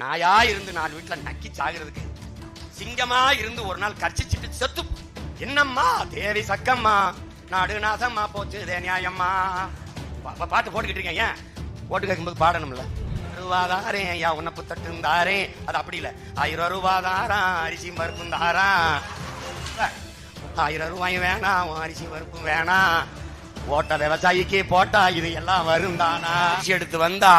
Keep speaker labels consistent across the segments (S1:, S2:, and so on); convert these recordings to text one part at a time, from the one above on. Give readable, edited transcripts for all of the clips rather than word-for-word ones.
S1: நாயா இருந்து 4 வீட்டுல நக்கி சாகிறதுக்கு சிங்கமா இருந்து ஒரு நாள் கர்ச்சிச்சிட்டு செத்து. என்னம்மா தேவி சக்கம்மா நாடு நாசம்மா போச்சு இதே நியாயம்மா. பாட்டு போட்டுக்கிட்டு இருக்கேன். ஏன் போட்டு கேட்கும்போது பாடணும்ல. ரூபாதாரே ஐயா உன்னப்பு தட்டுந்தாரே, அது அப்படி இல்லை. 1000 ரூபாதாரா அரிசி பருப்பும் தாரா. 1000 ரூபாயும் வேணாம், அரிசி பருப்பும் வேணாம். போட்ட விவசாயிக்கு போட்டா இது எல்லாம் வரும் தானா. எடுத்து வந்தா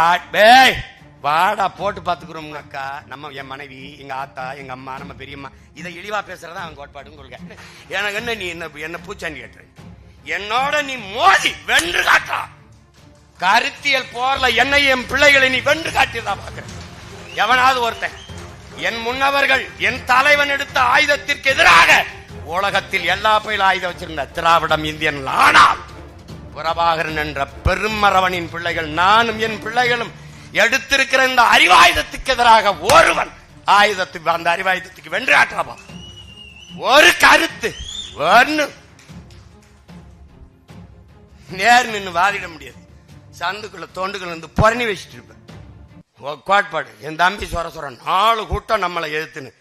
S1: வாடா போட்டு பாத்துக்கிறோம் அக்கா. நம்ம என் மனைவி, எங்க ஆத்தா, எங்க அம்மா, நம்ம பெரியம்மா இதை இழிவா பேசுறதா அவங்க கோட்பாடுன்னு கொள்க. எனக்கு என்ன நீ என்ன பூச்சாண்டி கேட்டுற? என்னோட நீ மோதி வென்று காட்டா. கருத்தியல் போர்ல என்னை என் பிள்ளைகளை நீ வென்று காட்டியதான் பாக்குற. எவனாவது ஒருத்தன் என் முன்னவர்கள் என் தலைவன் எடுத்த ஆயுதத்திற்கு எதிராக உலகத்தில் எல்லா பயிலும் ஆயுதம் வச்சிருந்த திராவிடம் இந்தியன் ஆனால் பிரபாகரன் என்ற பெருமரவனின் பிள்ளைகள் நானும் என் பிள்ளைகளும் எடுத்திருக்கிற இந்த அறிவாயுதத்துக்கு எதிராக ஒருவன் ஆயுதத்துக்கு அந்த அறிவாயுதத்துக்கு வென்று ஆற்றாபா. ஒரு கருத்து நேர் நின்று வாதிட முடியாது. சந்துக்குள்ள தோண்டுகள் வந்து புறணி வச்சுட்டு இருப்பேன். கோட்பாடு என் தம்பி சொர 4 கூட்டம் நம்மளை எதிர்த்துன்னு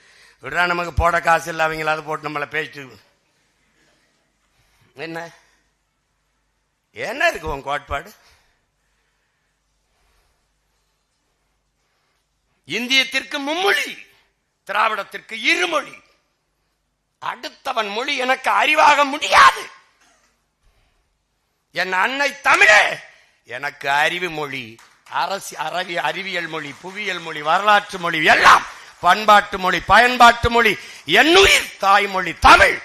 S1: விடுறா. நமக்கு போட காசு இல்லை, அவங்களாவது போட்டு நம்மளை பேசிட்டு என்ன இருக்கு உன் கோட்பாடு? இந்தியத்திற்கு மும்மொழி, திராவிடத்திற்கு இருமொழி. அடுத்தவன் மொழி எனக்கு அறிவாக முடியாது. என் அன்னை தமிழே எனக்கு அறிவு மொழி, அறிவியல் மொழி, புவியியல் மொழி, வரலாற்று மொழி, எல்லாம் பண்பாட்டு மொழி, பயன்பாட்டு மொழி. என்னுயிர் தாய்மொழி தமிழ்,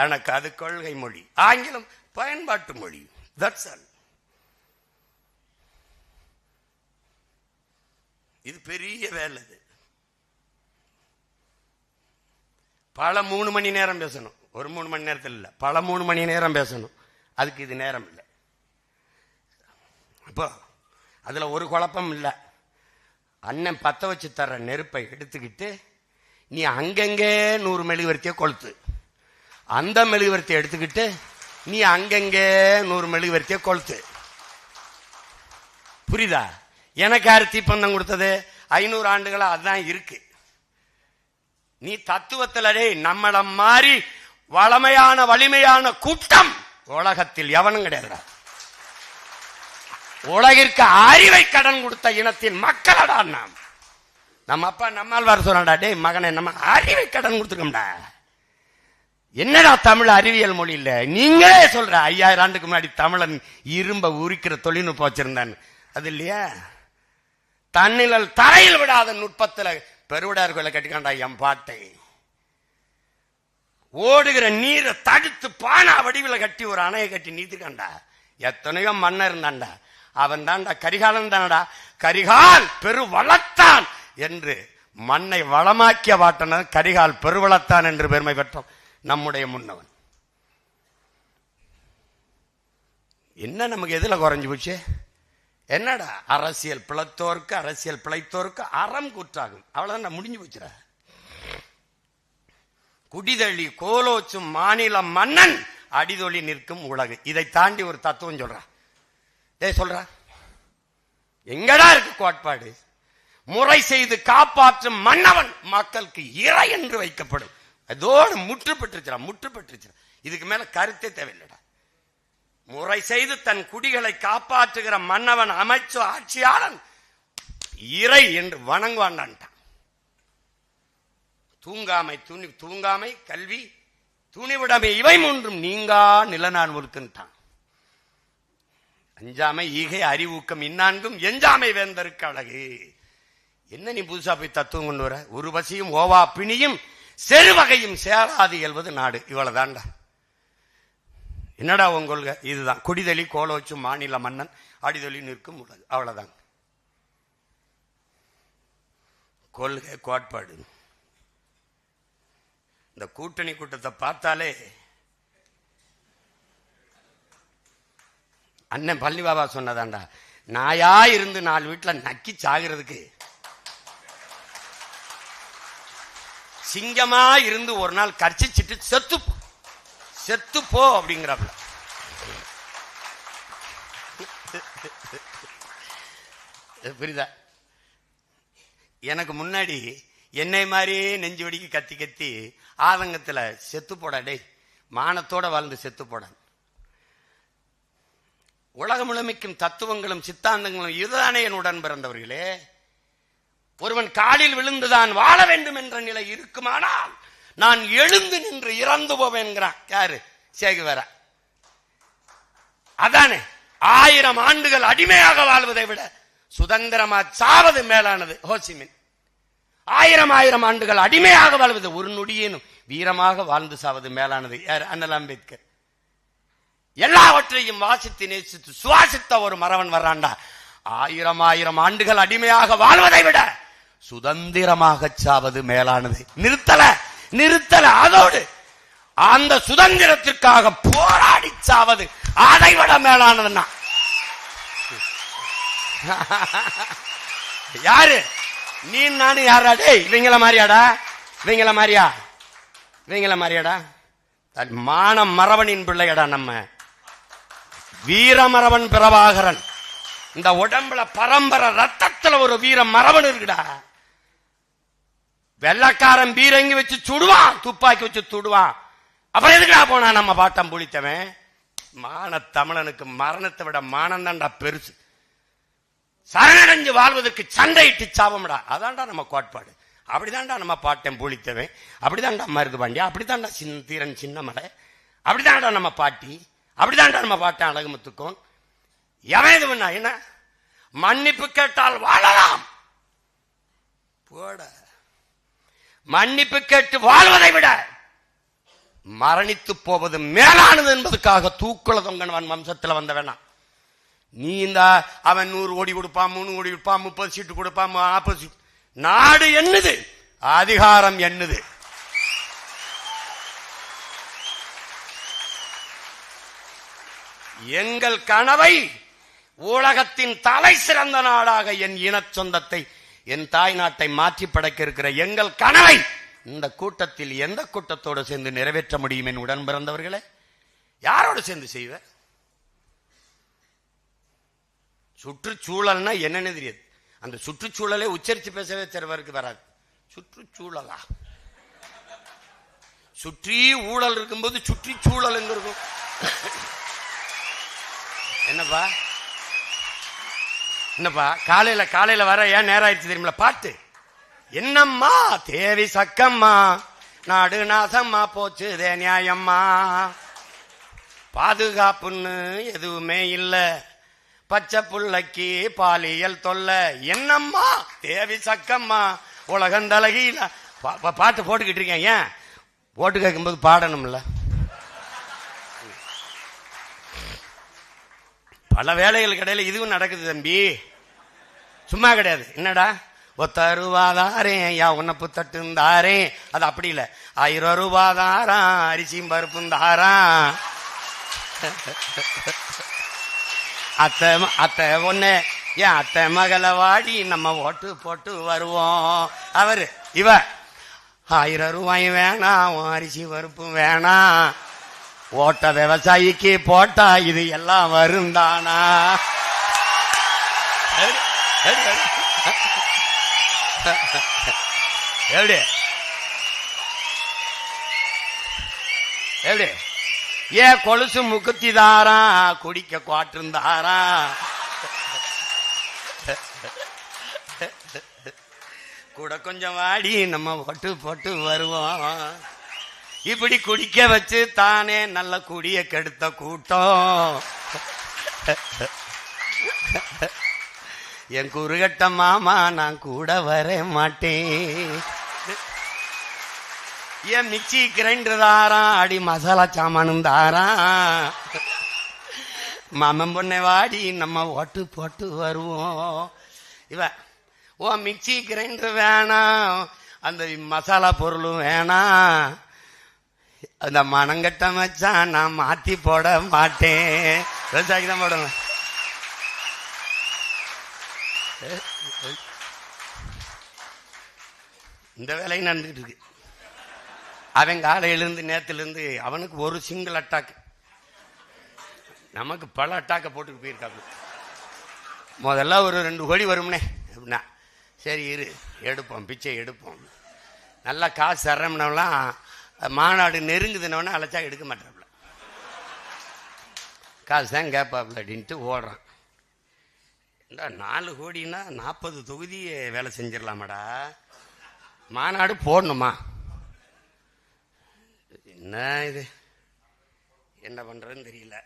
S1: எனக்கு அது கொள்கை மொழி. ஆங்கிலம் பயன்பாட்டு மொழி. That's all. இது பெரிய வேலை. பல 3 மணி நேரம் பேசணும். ஒரு 3 மணி நேரத்தில் இல்லை, பல 3 மணி நேரம் பேசணும். அதுக்கு இது நேரம் இல்லை. அப்போ அதுல ஒரு குழப்பம் இல்லை. அண்ணன் பத்த வச்சு தர்ற நெருப்பை எடுத்துக்கிட்டு நீ அங்கங்கே 100 மெழுகுவர்த்தியை கொளுத்து. அந்த மெழுகுவர்த்தியை எடுத்துக்கிட்டு நீ அங்கங்கே 100 மெழுகுவர்த்தியை கொளுத்து. புரியுதா? எனக்கு யாரு தீப்பந்தம் கொடுத்தது? 500 ஆண்டுகளா அதுதான் இருக்கு. நீ தத்துவத்திலே நம்மள மாதிரி வளமையான வலிமையான கூட்டம் உலகத்தில் எவனும் கிடையாது. உலகிற்கு அறிவை கடன் கொடுத்த இனத்தின் மக்களடா நாம். நம்ம அப்பா நம்மால் சொல்றாடா, டே மகனை நம்ம அறிவை கடன் கொடுத்துருக்கோம்டா. என்னடா தமிழ் அறிவியல் மொழி இல்ல? நீங்களே சொல்ற 5000 ஆண்டுக்கு முன்னாடி தமிழன் இரும்ப உரிக்கிற தொழில்நுட்பம் வச்சிருந்தான். அது இல்லையா? தன்னிழல் தரையில் விடாத நுட்பத்துல பெருவிடார் கோயிலை கட்டிக்காண்டா என் பாட்டை. ஓடுகிற நீரை தடுத்து பானா வடிவில கட்டி ஒரு அணையை கட்டி நீத்திருக்காண்டா. எத்தனையோ மன்னர் இருந்தாண்டா. அவன் தாண்டா கரிகாலன் தானடா. கரிகால் பெரு வளத்தான் என்று மண்ணை வளமாக்கிய வாட்டன கரிகால் பெருவளத்தான் என்று பெருமை பெற்றோம் நம்முடைய முன்னவன். என்ன நமக்கு எதுல குறைஞ்சு போச்சு? என்னடா அரசியல் பிழைத்தோருக்கு அரசியல் பிழைத்தோருக்கு அறம் கூற்றாகும். அவ்வளவுதான் முடிஞ்சு போச்சுற. குடிதழி கோலோச்சும் மாநில மன்னன் அடிதொழி நிற்கும் உலகு. இதை தாண்டி ஒரு தத்துவம் சொல்ற. சொல்ற எங்கடா இருக்கு கோட்பாடு? முறை செய்து காப்பாற்றும் மன்னவன் மக்களுக்கு இறை என்று வைக்கப்படும். அதோடு முற்று பெற்றுச்சு. இதுக்கு மேல கருத்தே தேவையில்லடா. முறை செய்து தன் குடிகளை காப்பாற்றுகிற மன்னவன், அமைச்சு, ஆட்சியாளன் இறை என்று வணங்குவான்டான். தூங்காமை கல்வி துணிவிடமை இவை மூன்றும் நீங்கா நிலநான் ஒருக்குன்ட்டான். அஞ்சாமை ஈகை அறிவூக்கம் இந்நான்கும் எஞ்சாமை வேந்தருக்கு அழகு. என்ன நீ புதுசா போய் தத்துவம் கொண்டு வர? ஒரு பசியும் ஓவா பிணியும் செருவகையும் சேராது இயல்வது நாடு. இவ்வளவுதான்டா. என்னடா உன் கொள்கை? இதுதான். குடிதொழி கோலோச்சும் மாநில மன்னன் அடிதொழி நிற்கும் உலகு. அவ்வளவுதான் கொள்கை, கோட்பாடு. இந்த கூட்டணி கூட்டத்தை பார்த்தாலே அண்ணன் பள்ளி பாபா சொன்னதாண்டா, நாயா இருந்து 4 வீட்டுல நக்கி சாகிறதுக்கு சிங்கமா இருந்து ஒரு நாள் கர்ச்சிச்சிட்டு செத்து போ அப்படிங்கிறாப்ல. புரியுதா? எனக்கு முன்னாடி என்னை மாதிரியே நெஞ்சு வடிக்கு கத்தி கத்தி ஆதங்கத்துல செத்து போடா டேய், மானத்தோட வாழ்ந்து செத்து போட. உலக முழுமைக்கும் தத்துவங்களும் சித்தாந்தங்களும் இதுதானே என் உடன் பிறந்தவர்களே. ஒருவன் காலில் விழுந்துதான் வாழ வேண்டும் என்ற நிலை இருக்குமானால் நான் எழுந்து நின்று இறந்து போவேன்கிறான். யாரு? சேகுவேரா. அதானே 1000 ஆண்டுகள் அடிமையாக வாழ்வதை விட சுதந்திரமா சாவது மேலானது. ஹோசிமின் 1000 ஆண்டுகள் அடிமையாக வாழ்வது, ஒரு நொடியேனும் வீரமாக வாழ்ந்து சாவது மேலானது. யார்? அண்ணல் அம்பேத்கர். எல்லாவற்றையும் வாசித்து நேசித்து சுவாசித்த ஒரு மறவன் வர்றான்டா. 1000 ஆண்டுகள் அடிமையாக வாழ்வதை விட சுதந்திரமாக சாவது மேலானது. நிறுத்தல. அதோடு அந்த சுதந்திரத்திற்காக போராடி சாவது அதை விட மேலானதுன்னா யாரு? நீ நானும் யாராடே? இவங்கள மாதிரியாடா? மான மரவனின் பிள்ளையடா நம்ம. வீரமரவன் பிரபாகரன். இந்த உடம்புல பரம்பரை ரத்தத்துல ஒரு வீர மரவன் இருக்குடா. வெள்ளக்காரன் பீரங்கி வச்சு சுடுவான், துப்பாக்கி வச்சு சுடுவான். அப்புறம் எதுக்குடா போனா நம்ம பாட்டம் புளித்தவன்? மான தமிழனுக்கு மரணத்தை விட மானம் தான்டா பெருசு. சரணடைஞ்சு வாழ்வதற்கு சண்டையிட்டு சாபம்டா. அதான்டா நம்ம கோட்பாடு. அப்படிதான்டா நம்ம பாட்டம் புளித்தவன், அப்படிதான்டா மருது பாண்டியா, அப்படிதான்டா தீரன் சின்னமலை, அப்படிதான்டா நம்ம பாட்டி, அப்படிதான்டா நம்ம பாட்டன் அழகுமுத்துக்கும். எவன் இது பண்ணா என்ன? மன்னிப்பு கேட்டால் வாழலாம். போட மன்னிப்பு கேட்டு வாழ்வதை விட மரணித்து போவது மேலானது என்பதற்காக தூக்குல தொங்கனவன் வம்சத்தில் வந்த வேணாம். நீ இந்த அவன் 100 கோடி கொடுப்பான், 3 கோடி கொடுப்பான், 30 சீட்டு கொடுப்பான், 40 சீட்டு. நாடு என்னது? அதிகாரம் என்னது? எங்கள் கனவை உலகத்தின் தலை சிறந்த நாடாக என் இன சொந்தத்தை, என் தாய் நாட்டை மாற்றி படைக்க இருக்கிற எங்கள் கனவை இந்த கூட்டத்தில் எந்த கூட்டத்தோடு சேர்ந்து நிறைவேற்ற முடியும்? என் உடன் பிறந்தவர்களே, யாரோடு சேர்ந்து செய்வ? சுற்றுச்சூழல்னா என்னன்னு தெரியாது. அந்த சுற்றுச்சூழலை உச்சரித்து பேசவே சிலவருக்கு வராது. சுற்றுச்சூழலா? சுற்றி ஊழல் இருக்கும்போது சுற்றுச்சூழல் எங்க இருக்கும்? என்னப்பா காலையில வர ஏன் நேரம் ஆயிடுச்சு தெரியுமில? பாட்டு என்னம்மா தேவி சக்கம்மா, நாடு நாசம்மா போச்சுதே நியாயம்மா, பாதுகாப்புன்னு எதுவுமே இல்ல, பச்சை புள்ளைக்கு பாலியல் தொல்ல, என்னம்மா தேவி சக்கம்மா உலகந்தலகில. பாட்டு போட்டுக்கிட்டு இருக்கேன். ஏன் போட்டு கேட்கும்போது பாடணும்ல? பல வேலைகள் கிடையாது, இதுவும் நடக்குது தம்பி, சும்மா கிடையாது. என்னடா ஒத்தருவாதாரேன் யா உன்னப்பு தட்டுந்தாரேன், அது அப்படி இல்ல. 1000 ரூபாதாரான் அரிசியும் பருப்பும் தாரான். அத்தை ஒண்ணு ஏன் அத்தை மகளை வாடி நம்ம ஓட்டு போட்டு வருவோம். அவரு இவ 1000 ரூபாயும் வேணாம், அரிசி பருப்பும் வேணாம், ஓட்ட விவசாயிக்கு போட்டா இது எல்லாம் வருந்தானா? எப்படி எப்படி ஏன் கொலுசு முக்குத்தி தாரா, குடிக்க குவாட்டிருந்தாரா, கூட கொஞ்சம் வாடி நம்ம ஓட்டு போட்டு வருவோம். இப்படி குடிக்க வச்சு தானே நல்ல குடிய கெடுத்த கூட்டம். என் குறுகட்ட மாமா நான் கூட வர மாட்டேன். என் மிக்சி கிரைண்டர் தாரா, அடி மசாலா சாமானும் தாரா, மாமன் பொண்ணை வாடி நம்ம ஓட்டு போட்டு வருவோம். இவ ஓ மிக்சி கிரைண்டர் வேணாம், அந்த மசாலா பொருளும் வேணாம், அந்த மனங்கட்ட மச்சான் நான் மாத்தி போட மாட்டேன். விவசாயிக்கு தான் போடணும். இந்த வேலையும் நடந்துட்டு இருக்கு. அவன் காலையிலிருந்து நேத்திலிருந்து அவனுக்கு ஒரு சிங்கிள் அட்டாக், நமக்கு பல அட்டாக்க போட்டுட்டு போயிருக்காங்க. முதல்ல ஒரு 2 கோடி வரும்னே அப்படின்னா, சரி இரு எடுப்போம், பிச்சை எடுப்போம். நல்லா காசு தர்றோம்னாலாம் மாநாடு நெருங்குதுனோன்னா அழைச்சா எடுக்க மாட்டாப்புல, காசு தான் கேட்பாப்புல அப்படின்ட்டு ஓடுறான். 4 கோடின்னா 40 தொகுதி வேலை செஞ்சிடலாமாடா, மாநாடு போடணுமா? என்ன இது, என்ன பண்றதுன்னு தெரியல.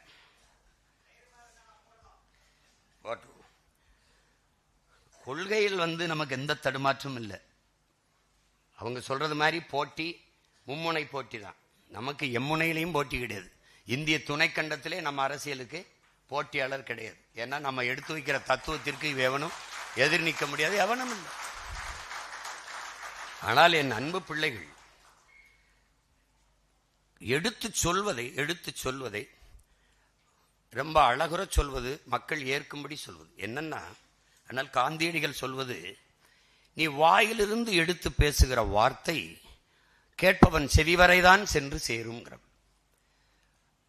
S1: கொள்கையில் நமக்கு எந்த தடுமாற்றமும் இல்லை. அவங்க சொல்றது மாதிரி போட்டி மும்முனை போட்டி தான். நமக்கு எம்முனையிலையும் போட்டி கிடையாது. இந்திய துணைக்கண்டத்திலே நம்ம அரசியலுக்கு போட்டியாளர் கிடையாது. ஏன்னா நம்ம எடுத்து வைக்கிற தத்துவத்திற்கு எவனும் எதிர் நிற்க முடியாது, எவனும் இல்லை. ஆனால் என் அன்பு பிள்ளைகள், எடுத்து சொல்வதை ரொம்ப அழகுற சொல்வது, மக்கள் ஏற்கும்படி சொல்வது என்னன்னா, ஆனால் காந்தியடிகள் சொல்வது, நீ வாயிலிருந்து எடுத்து பேசுகிற வார்த்தை கேட்பவன் செவிவரைதான் சென்று சேருங்கிற.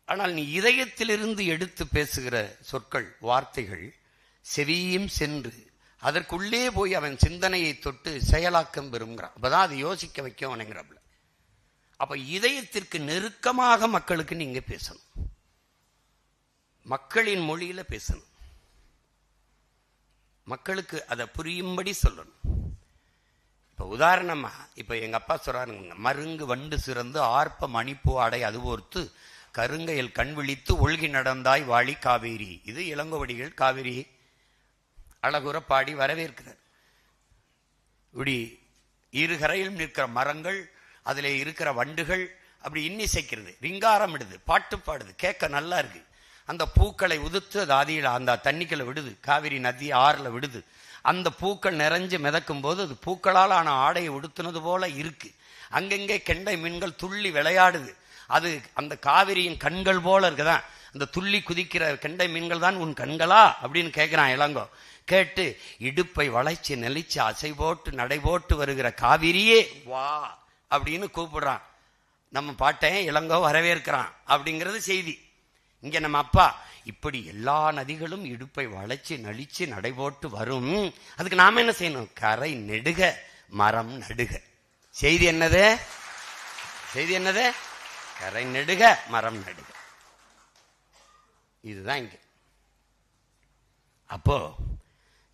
S1: ஆனால் நீ இதயத்திலிருந்து எடுத்து பேசுகிற சொற்கள், வார்த்தைகள் செவியும் சென்று அதற்குள்ளே போய் அவன் சிந்தனையை தொட்டு செயலாக்கம் பெறுங்கிறான். அப்பதான் அது யோசிக்க வைக்க வணங்குறாப்புல. அப்ப இதயத்திற்கு நெருக்கமாக மக்களுக்கு நீங்க பேசணும், மக்களின் மொழியில பேசணும், மக்களுக்கு அதை புரியும்படி சொல்லணும். இப்ப உதாரணமா, இப்ப எங்க அப்பா சொல்றாருங்க, மருங்கு வண்டு சிறந்து ஆர்ப்ப மணிப்பூ அடை அதுபோர்த்து கருங்கையில் கண் விழித்து ஒழுகி நடந்தாய் வாழி காவேரி. இது இளங்கோவடிகள் காவேரி அழகுற பாடி வரவேற்கிறார். இப்படி இருகரையில் நிற்கிற மரங்கள், அதிலே இருக்கிற வண்டுகள் அப்படி இன்னிசைக்கிறது, ரிங்காரம் இடுது, பாட்டு பாடுது, கேட்க நல்லா இருக்கு. அந்த பூக்களை உதுத்து அது ஆதியில் அந்த தண்ணிக்களை விடுது, காவிரி நதி ஆறுல விடுது. அந்த பூக்கள் நிறைஞ்சு மிதக்கும் போது அது பூக்களால் ஆன ஆடையை உடுத்துனது போல இருக்கு. அங்கங்கே கெண்டை மீன்கள் துள்ளி விளையாடுது. அது அந்த காவிரியின் கண்கள் போல இருக்குதான். அந்த துள்ளி குதிக்கிற கெண்டை மீன்கள் தான் உன் கண்களா அப்படின்னு கேட்கிறான் இளங்கோ. கேட்டு இடுப்பை வளைச்சு நெளிச்சு அசை போட்டு நடை போட்டு வருகிற காவிரியே வா அப்படின்னு கூப்பிடுறான். நம்ம பாட்டை இளங்கோ வரவேற்கிறான் அப்படிங்கிறது செய்தி. இங்க நம்ம அப்பா இப்படி எல்லா நதிகளும் இடுப்பை வளைச்சு நளிச்சு நடைபோட்டு வரும், அதுக்கு நாம என்ன செய்யணும்? கரை நெடுக மரம் நடுக. செய்தி என்னது? கரை நெடுக மரம் நடுக. இதுதான் இங்க. அப்போ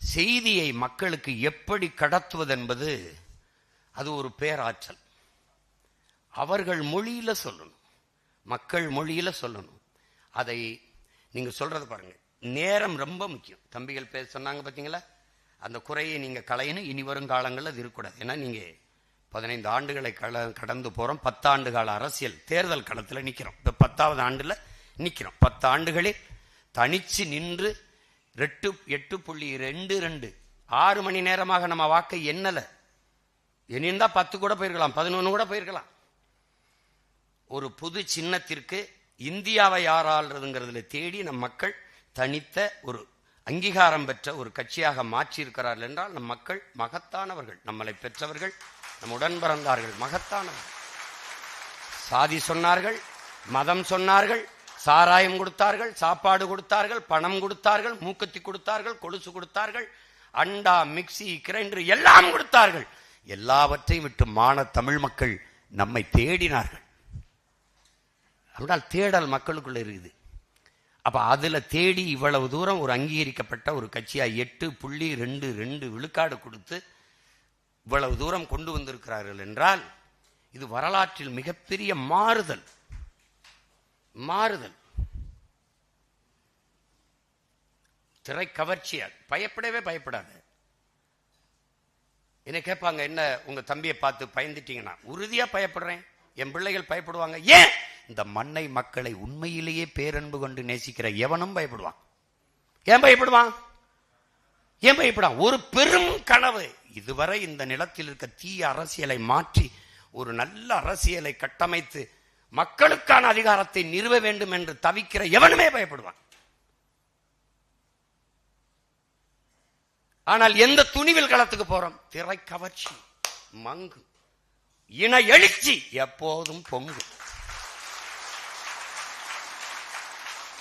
S1: செய்தியை மக்களுக்கு எப்படி கடத்துவது என்பது அது ஒரு பேராற்றல். அவர்கள் மொழியில சொல்லணும், மக்கள் மொழியில சொல்லணும். அதை நீங்க சொல்றது பாருங்க, நேரம் ரொம்ப முக்கியம். தம்பிகள் பேச சொன்னாங்க பார்த்தீங்களா, அந்த குறையை நீங்க களையணும். இனி வரும் காலங்களில் அது இருக்கக்கூடாது. ஏன்னா நீங்க 15 ஆண்டுகளை கடந்து போறோம். 10 ஆண்டு கால அரசியல் தேர்தல் களத்தில் நிற்கிறோம். இப்போ 10வது ஆண்டுல நிற்கிறோம். 10 ஆண்டுகளில் தனிச்சு நின்று 8.22 6 மணி நேரமாக நம்ம வாக்கை எண்ணல. இனிந்தா 10 கூட போயிருக்கலாம், 11 கூட போயிருக்கலாம். ஒரு புது சின்னத்திற்கு இந்தியாவை யாராள்றதுங்கிறதுல தேடி நம் மக்கள் தனித்த ஒரு அங்கீகாரம் பெற்ற ஒரு கட்சியாக மாற்றி இருக்கிறார்கள் என்றால் நம் மக்கள் மகத்தானவர்கள், நம்மளை பெற்றவர்கள், நம் உடன் பிறந்தார்கள், மகத்தானவர்கள். சாதி சொன்னார்கள், மதம் சொன்னார்கள், சாராயம் கொடுத்தார்கள், சாப்பாடு கொடுத்தார்கள், பணம் கொடுத்தார்கள், மூக்கத்தி கொடுத்தார்கள், கொலுசு கொடுத்தார்கள், அண்டா மிக்சி கிரைண்டர் எல்லாம் கொடுத்தார்கள். எல்லாவற்றையும் விட்டு மான தமிழ் மக்கள் நம்மை தேடினார்கள். அப்படினால் தேடல் மக்களுக்குள்ள இருக்குது. அப்ப அதுல தேடி இவ்வளவு தூரம் ஒரு அங்கீகரிக்கப்பட்ட ஒரு கட்சியா 8.22 விழுக்காடு கொடுத்து இவ்வளவு தூரம் கொண்டு வந்திருக்கிறார்கள் என்றால் இது வரலாற்றில் மிகப்பெரிய மாறுதல். திரை கவர்ச்சியாக பயப்படாது. என்ன கேட்பாங்க, என்ன உங்க தம்பியை பார்த்து பயந்துட்டீங்கன்னா? உறுதியா பயப்படுறேன். என் பிள்ளைகள் பயப்படுவாங்க. ஏன்? இந்த மண்ணை மக்களை உண்மையிலேயே பேரன்பு கொண்டு நேசிக்கிற எவனும் பயப்படுவான். ஏன் பயப்படுவான்? ஒரு பெரும் கனவு. இதுவரை இந்த நிலத்தில் இருக்க தீய அரசியலை மாற்றி ஒரு நல்ல அரசியலை கட்டமைத்து மக்களுக்கான அதிகாரத்தை நிறுவ வேண்டும் என்று தவிக்கிற எவனுமே பயப்படுவான். ஆனால் எந்த துணிவில் களத்துக்கு போறோம்? திரை கவர்ச்சி, மங்கு, இன எழுச்சி எப்போதும் பொங்கு.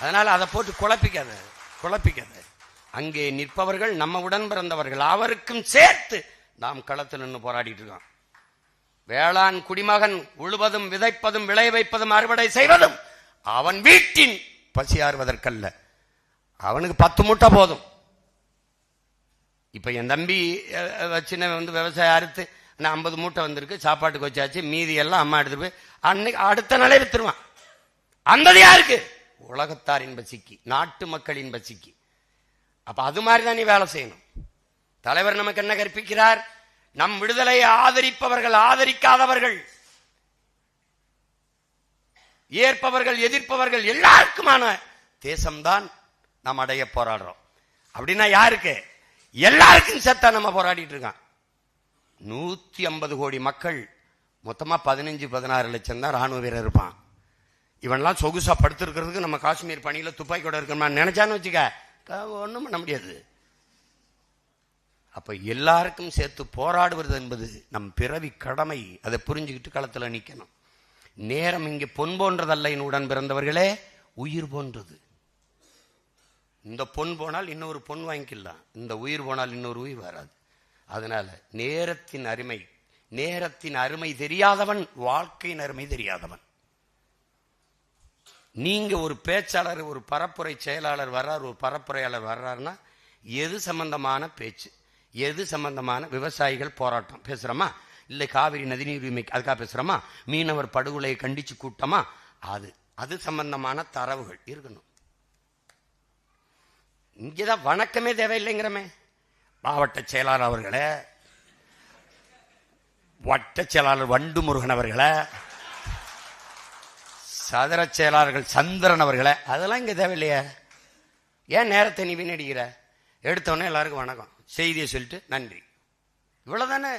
S1: அதனால அதை போட்டு குழப்பிக்காத. அங்கே நிற்பவர்கள் நம்ம உடன் பிறந்தவர்கள், அவருக்கும் சேர்த்து நாம் களத்தில் நின்று போராடிட்டு இருக்கோம். வேளாண் குடிமகன் உழுவதும் விதைப்பதும் விளை வைப்பதும் அறுவடை செய்வதும் அவன் வீட்டின் பசியாறுவதற்கல்ல, அவனுக்கு 10 மூட்டை போதும். இப்ப என் தம்பி சின்ன விவசாயம் அறுத்து 50 மூட்டை வந்திருக்கு, சாப்பாட்டுக்கு வச்சாச்சு, மீதி எல்லாம் அம்மா எடுத்துட்டு போய் அன்னைக்கு அடுத்த நாளே வித்துருவான். அந்த யாருக்கு? உலகத்தாரின் பசிக்கு, நாட்டு மக்களின் பசிக்கு. அப்ப அது மாதிரிதான் நீ வேலை செய்யணும். தலைவர் நமக்கு என்ன கற்பிக்கிறார்? நம் விடுதலையை ஆதரிப்பவர்கள், ஆதரிக்காதவர்கள், ஏற்பவர்கள், எதிர்ப்பவர்கள் எல்லாருக்குமான தேசம்தான் நாம் அடைய போராடுறோம். அப்படின்னா யாருக்கு? எல்லாருக்கும் செத்தா நம்ம போராடிட்டு இருக்கான். 150 கோடி மக்கள், மொத்தமா 15-16 லட்சம் தான் ராணுவ வீரர் இருப்பான். இவன்லாம் சொகுசா படுத்திருக்கிறதுக்கு நம்ம காஷ்மீர் பணியில துப்பாக்கியோட இருக்கணுமா நினைச்சான்னு வச்சுக்க, ஒண்ணும் பண்ண முடியாது. அப்ப எல்லாருக்கும் சேர்த்து போராடுவது என்பது நம் பிறவி கடமை. அதை புரிஞ்சுக்கிட்டு களத்துல நிக்கணும். நேரம் இங்கே பொன் போன்றதல்ல என் உடன் பிறந்தவர்களே, உயிர் போன்றது. இந்த பொன் போனால் இன்னொரு பொன் வாங்கிக்கலாம், இந்த உயிர் போனால் இன்னொரு உயிர் வராது. அதனால நேரத்தின் அருமை தெரியாதவன் வாழ்க்கையின் அருமை தெரியாதவன். நீங்க ஒரு பேச்சாளர், ஒரு பரப்புரை செயலாளர் வர்றார், ஒரு பரப்புரையாளர் வர்றாருன்னா எது சம்பந்தமான பேச்சு, எது சம்பந்தமான விவசாயிகள் போராட்டம் பேசுறோமா, இல்லை காவிரி நதிநீர் உரிமைக்கு அதுக்காக பேசுறோமா, மீனவர் படுகொலையை கண்டிச்சு கூட்டமா, அது சம்பந்தமான தரவுகள் இருக்கணும். இங்கேதான் வணக்கமே தேவையில்லைங்கிறமே. மாவட்ட செயலாளர் அவர்களே, வட்ட செயலாளர் வண்டு முருகன் அவர்களே, சதுர செயலாளர்கள் சந்திரன் அவர்களே, அதெல்லாம் இங்க தேவையில்லையே. ஏன் நேரத்தை நீ வீணடிக்கிற? எடுத்தவொடனே எல்லாருக்கும் வணக்கம், செய்தியை சொல்லிட்டு நன்றி, இவ்வளவுதானே.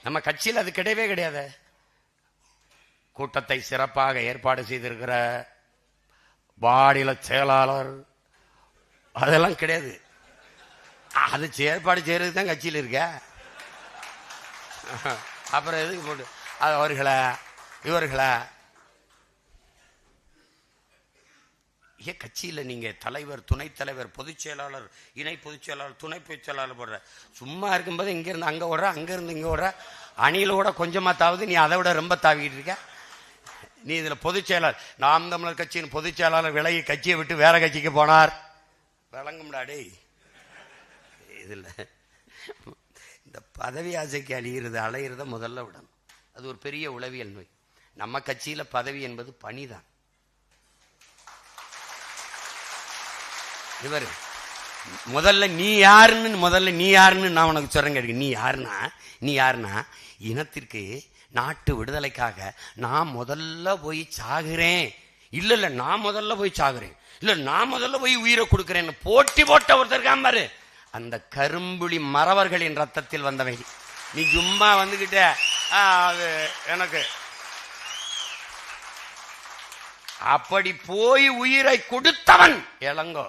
S1: நம்ம கட்சியில் அது கிடையவே கிடையாது. கூட்டத்தை சிறப்பாக ஏற்பாடு செய்திருக்கிற மாநில செயலாளர் அதெல்லாம் கிடையாது. அது ஏற்பாடு செய்யறதுக்கு தான் கட்சியில் இருக்க. அப்புறம் எதுக்கு போட்டு அவர்களா இவர்களா? ஏன் கட்சியில் நீங்க தலைவர், துணைத் தலைவர், பொதுச் செயலாளர், இணை பொதுச் செயலாளர், துணை பொதுச் செயலாளர் போடுற, சும்மா இருக்கும்போது இங்க இருந்து அங்க ஓடுற, அங்க இருந்து இங்க ஓடுற, அணியிலோட கொஞ்சமா தாவது, நீ அதை விட ரொம்ப தாவிக்கிட்டு இருக்க. நீ இதுல பொதுச் செயலாளர், நாம் தமிழர் கட்சியின் பொதுச் செயலாளர் விலகி கட்சியை விட்டு வேற கட்சிக்கு போனார், விளங்கும்டாடே. இதுல இந்த பதவி ஆசைக்கு அலையிறத முதல்ல விடணும். அது ஒரு பெரிய உளவியல் நோய். நம்ம கட்சியில பதவி என்பது பணிதான். இவர் முதல்ல நீ யாருன்னு நான் உனக்கு சொல்றேன் கேட்க. நீ யாருன்னா இனத்திற்கு, நாட்டு விடுதலைக்காக நான் முதல்ல போய் சாகுறேன், இல்ல நான் முதல்ல போய் சாகுறேன், இல்ல நான் முதல்ல போய் உயிரை கொடுக்கிறேன் போட்டி போட்ட ஒருத்தர் காம்பாரு. அந்த கரும்புலி மறவர்களின் ரத்தத்தில் வந்தவை. நீ சும்மா வந்துகிட்ட அது எனக்கு அப்படி போய் உயிரை கொடுத்தவன் இளங்கோ.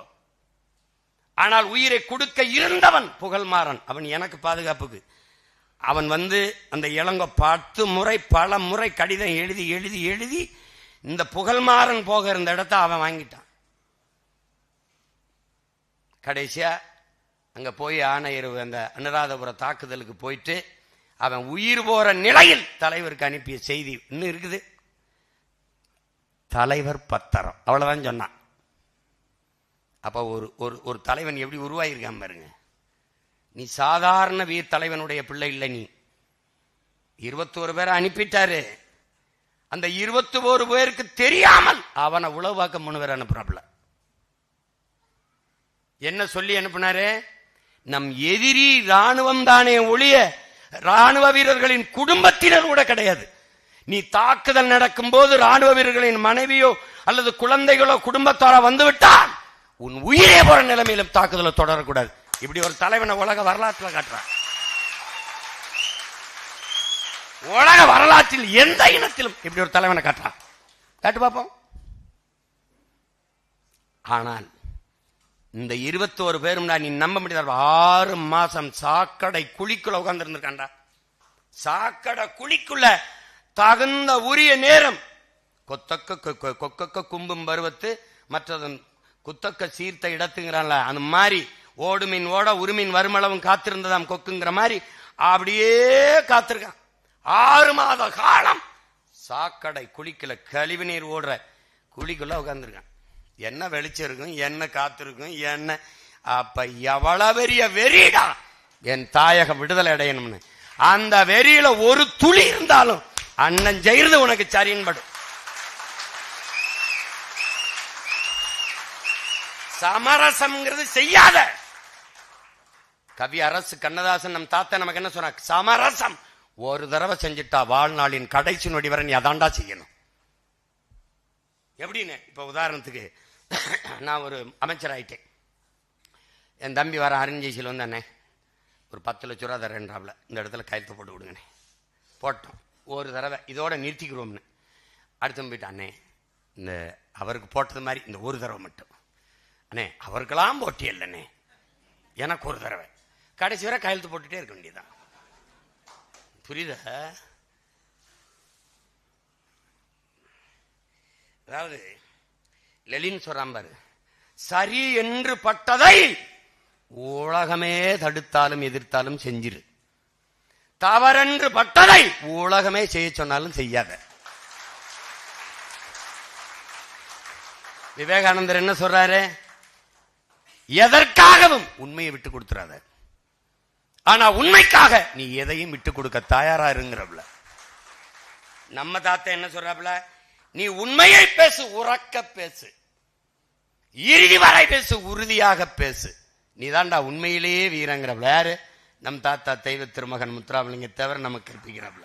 S1: ஆனால் உயிரை கொடுக்க இருந்தவன் புகழ்மாறன். அவன் எனக்கு பாதுகாப்புக்கு அவன் அந்த இளங்கோ 10 முறை பல முறை கடிதம் எழுதி எழுதி எழுதி இந்த புகழ்மாறன் போக இருந்த இடத்த அவன் வாங்கிட்டான். கடைசியா அங்க போய் ஆணையர் அந்த அனுராதபுர தாக்குதலுக்கு போயிட்டு அவன் உயிர் போற நிலையில் தலைவருக்கு அனுப்பிய செய்தி இன்னும் இருக்குது. தலைவர் பத்திரம், அவ்வளவுதான் சொன்னான். அப்ப ஒரு தலைவன் எப்படி உருவாயிருக்கான் பாருங்க. நீ சாதாரண வீர் தலைவனுடைய பிள்ளை இல்லை. நீ 21 பேரை அனுப்பிட்டாரு. அந்த 21 பேருக்கு தெரியாமல் அவனை உளவாக்க 3 பேர் அனுப்புறாப்ல. என்ன சொல்லி அனுப்பினாரு? நம் எதிரி ராணுவம் தானே ஒழிய ராணுவ வீரர்களின் குடும்பத்தினர் கூட கிடையாது. நீ தாக்குதல் நடக்கும் போது ராணுவ வீரர்களின் மனைவியோ அல்லது குழந்தைகளோ குடும்பத்தாரோ வந்துவிட்டால் உன் உயிரே போற நிலைமையிலும் தாக்குதலை தொடரக்கூடாது. இப்படி ஒரு தலைவனை உலக வரலாற்றில் காட்டுறான். உலக வரலாற்றில் எந்த இனத்திலும் இப்படி ஒரு தலைவனை காட்டுறான். காட்டு பார்ப்போம். ஆனால் இந்த 21 பேரும் நீ நம்ப முடியாது. 6 மாசம் சாக்கடை குழிக்குள்ள உட்கார்ந்து இருந்திருக்காண்டா. சாக்கடை குழிக்குள்ள தகுந்த உரிய நேரம் கொக்கக்க கும்பும் பருவத்து மற்றதன் குத்தக்க சீர்த்த இடத்துங்கிறான்ல, அந்த மாதிரி ஓடுமின் ஓட உருமின் வருமளவும் காத்திருந்ததாம் கொக்குங்கிற மாதிரி அப்படியே காத்திருக்கான். 6 மாத காலம் சாக்கடை குளிக்கல, கழிவு நீர் ஓடுற குழிக்குள்ள உட்கார்ந்துருக்கான். என்ன வெளிச்சம் இருக்கும், என்ன காத்திருக்கும், என்ன அப்ப எவ்வளவு பெரிய வெறிடா என் தாயகம் விடுதலை அடையணும்னு. அந்த வெறியில ஒரு துளி இருந்தாலும் அண்ணன் ஜெயிறது உனக்கு சரின்படும். சமரசம்ங்கிறது செய்யாத. கவி அரசு கண்ணதாசன் நம் தாத்தா நமக்கு என்ன சொன்ன, சமரசம் ஒரு தடவை செஞ்சுட்டா வாழ்நாளின் கடைசி நொடி வரை நீ அதாண்டா செய்யணும். எப்படின்னு இப்ப உதாரணத்துக்கு நான் ஒரு அமைச்சர் ஆயிட்டேன். என் தம்பி வர அரண்ஜெய்சியில் வந்து அண்ணே ஒரு 10 லட்ச ரூபா தரேன்றாப்ல, இந்த இடத்துல கையெழுத்து போட்டு விடுங்கண்ணே. போட்டோம் ஒரு தடவை, இதோட நிறுத்திக்கிறோம்னு. அடுத்து போயிட்டு அண்ணே இந்த அவருக்கு போட்டது மாதிரி இந்த ஒரு தடவை மட்டும் அண்ணே, அவருக்கெல்லாம் போட்டி இல்லைண்ணே எனக்கு ஒரு தடவை. கடைசி வரை கையெழுத்து போட்டுட்டே இருக்க வேண்டியதான். புரியுதா? அதாவது லெலின் சொல்றான் பாரு, சரி என்று பட்டதை உலகமே தடுத்தாலும் எதிர்த்தாலும் செஞ்சிரு, தவறென்று பட்டதை உலகமே செய்ய சொன்னாலும் செய்யாத. விவேகானந்தர் என்ன சொல்றாரு, எதற்காகவும் உண்மையை விட்டு கொடுத்துறாத, ஆனா உண்மைக்காக நீ எதையும் விட்டு கொடுக்க தயாரா இருங்கிறப்ல. நம்ம தாத்தா என்ன சொல்றாப்ல, நீ உண்மையை பேசு, உறக்க பேசு, இறுதி வரை பேசு, உறுதியாக பேசு, நீ தாண்டா உண்மையிலேயே வீரங்கிறப்ல. யாரு? நம் தாத்தா தெய்வ திருமகன் முத்துராமலிங்க தவிர நமக்கு இருப்பிக்கிறப்ல.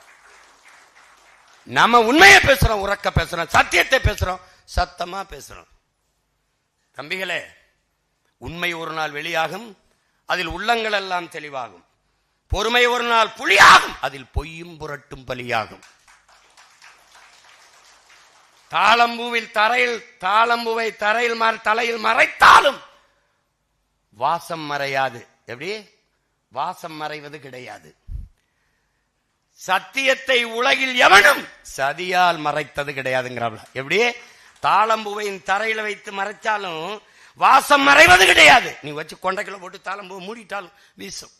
S1: நம்ம உண்மையை பேசுறோம், உறக்க பேசுறோம், சத்தியத்தை பேசுறோம், சத்தமா பேசுறோம். தம்பிகளே, உண்மை ஒரு நாள் வெளியாகும், அதில் உள்ளங்கள் எல்லாம் தெளிவாகும். பொறுமை ஒரு நாள் புலியாகும், அதில் பொய்யும் புரட்டும் பலியாகும். தாளம்பூவை தலையில் மறைத்தாலும் வாசம் மறையாது. எப்படி? வாசம் மறைவது கிடையாது. சத்தியத்தை உலகில் எவனும் சதியால் மறைத்தது கிடையாதுங்கிறாப்ல. எப்படி? தாளம்பூவையின் தரையில வைத்து மறைச்சாலும் வாசம் மறைவது கிடையாது. நீ வச்சு கொண்டைக்குள்ள போட்டு தாளம்பூ மூடிட்டாலும் வீசும்.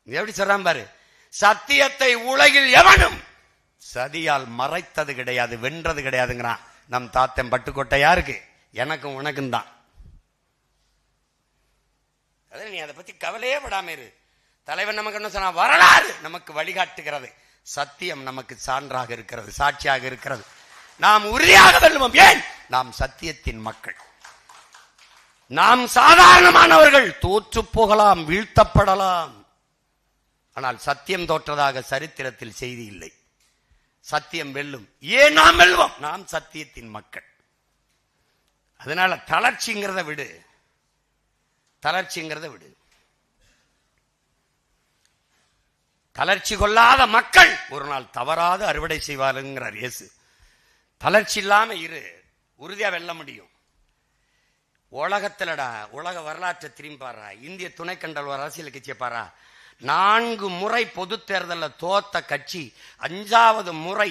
S1: எப்படி சொல்றான் பாரு, சத்தியத்தை உலகில் எவனும் சதியால் மறைத்தது கிடையாது, வென்றது கிடையாதுங்கிறான் நம் தாத்தன் பட்டுக்கோட்டை. யாருக்கு? எனக்கும் உனக்கும் தான். நீ அதை பத்தி கவலையே படாம இரு. தலைவன் நமக்கு என்ன சொன்னா, வரலாறு நமக்கு வழிகாட்டுகிறது, சத்தியம் நமக்கு சான்றாக இருக்கிறது, சாட்சியாக இருக்கிறது. நாம் உறுதியாக வெல்லுவோம். ஏன்? நாம் சத்தியத்தின் மக்கள். நாம் சாதாரணமானவர்கள், தோற்று போகலாம், வீழ்த்தப்படலாம், ஆனால் சத்தியம் தோற்றதாக சரித்திரத்தில் செய்தி இல்லை. சத்தியம் வெல்லும். ஏன் நாம் வெல்வோம்? நாம் சத்தியத்தின் மக்கள். அதனால தளர்ச்சிங்கிறத விடு, தளர்ச்சிங்கிறத விடு. தளர்ச்சி கொள்ளாத மக்கள் ஒரு நாள் தவறாத அறுவடை செய்வாருங்கிறார் இயேசு. தளர்ச்சி இல்லாம இரு, உறுதியா வெல்ல முடியும். உலகத்திலடா, உலக வரலாற்றை திரும்பி பாரா, இந்திய துணைக்கண்டல் ஒரு அரசியல் கட்சியை பாரா, 4 முறை பொது தேர்தலில் தோத்த கட்சி 5வது முறை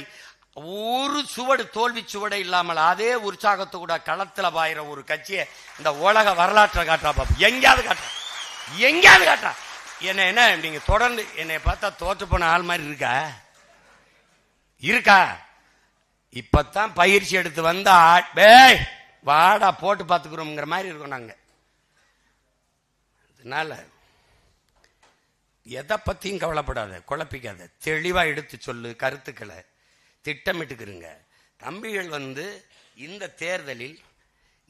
S1: ஒரு சுவடு, தோல்வி சுவடு இல்லாமல் அதே உற்சாகத்து கூட களத்துல பாயிர ஒரு கட்சியை இந்த உலக வரலாற்றை காட்டா பாப்பா. எங்கேயாவது காட்டா, எங்கேயாவது காட்டா. என்ன நீங்க தொடர்ந்து என்னை பார்த்தா தோற்று போன ஆள் மாதிரி இருக்கா? இப்பதான் பயிற்சி எடுத்து வந்தா வாடா போட்டு பார்த்துக்கிறோம்ங்கிற மாதிரி இருக்கும் நாங்க. அதனால எதை பத்தியும் கவலைப்படாத, குழப்பிக்காத, தெளிவா எடுத்து சொல்லு, கருத்துக்களை திட்டமிட்டுக்கிறீங்க. தம்பிகள் இந்த தேர்தலில்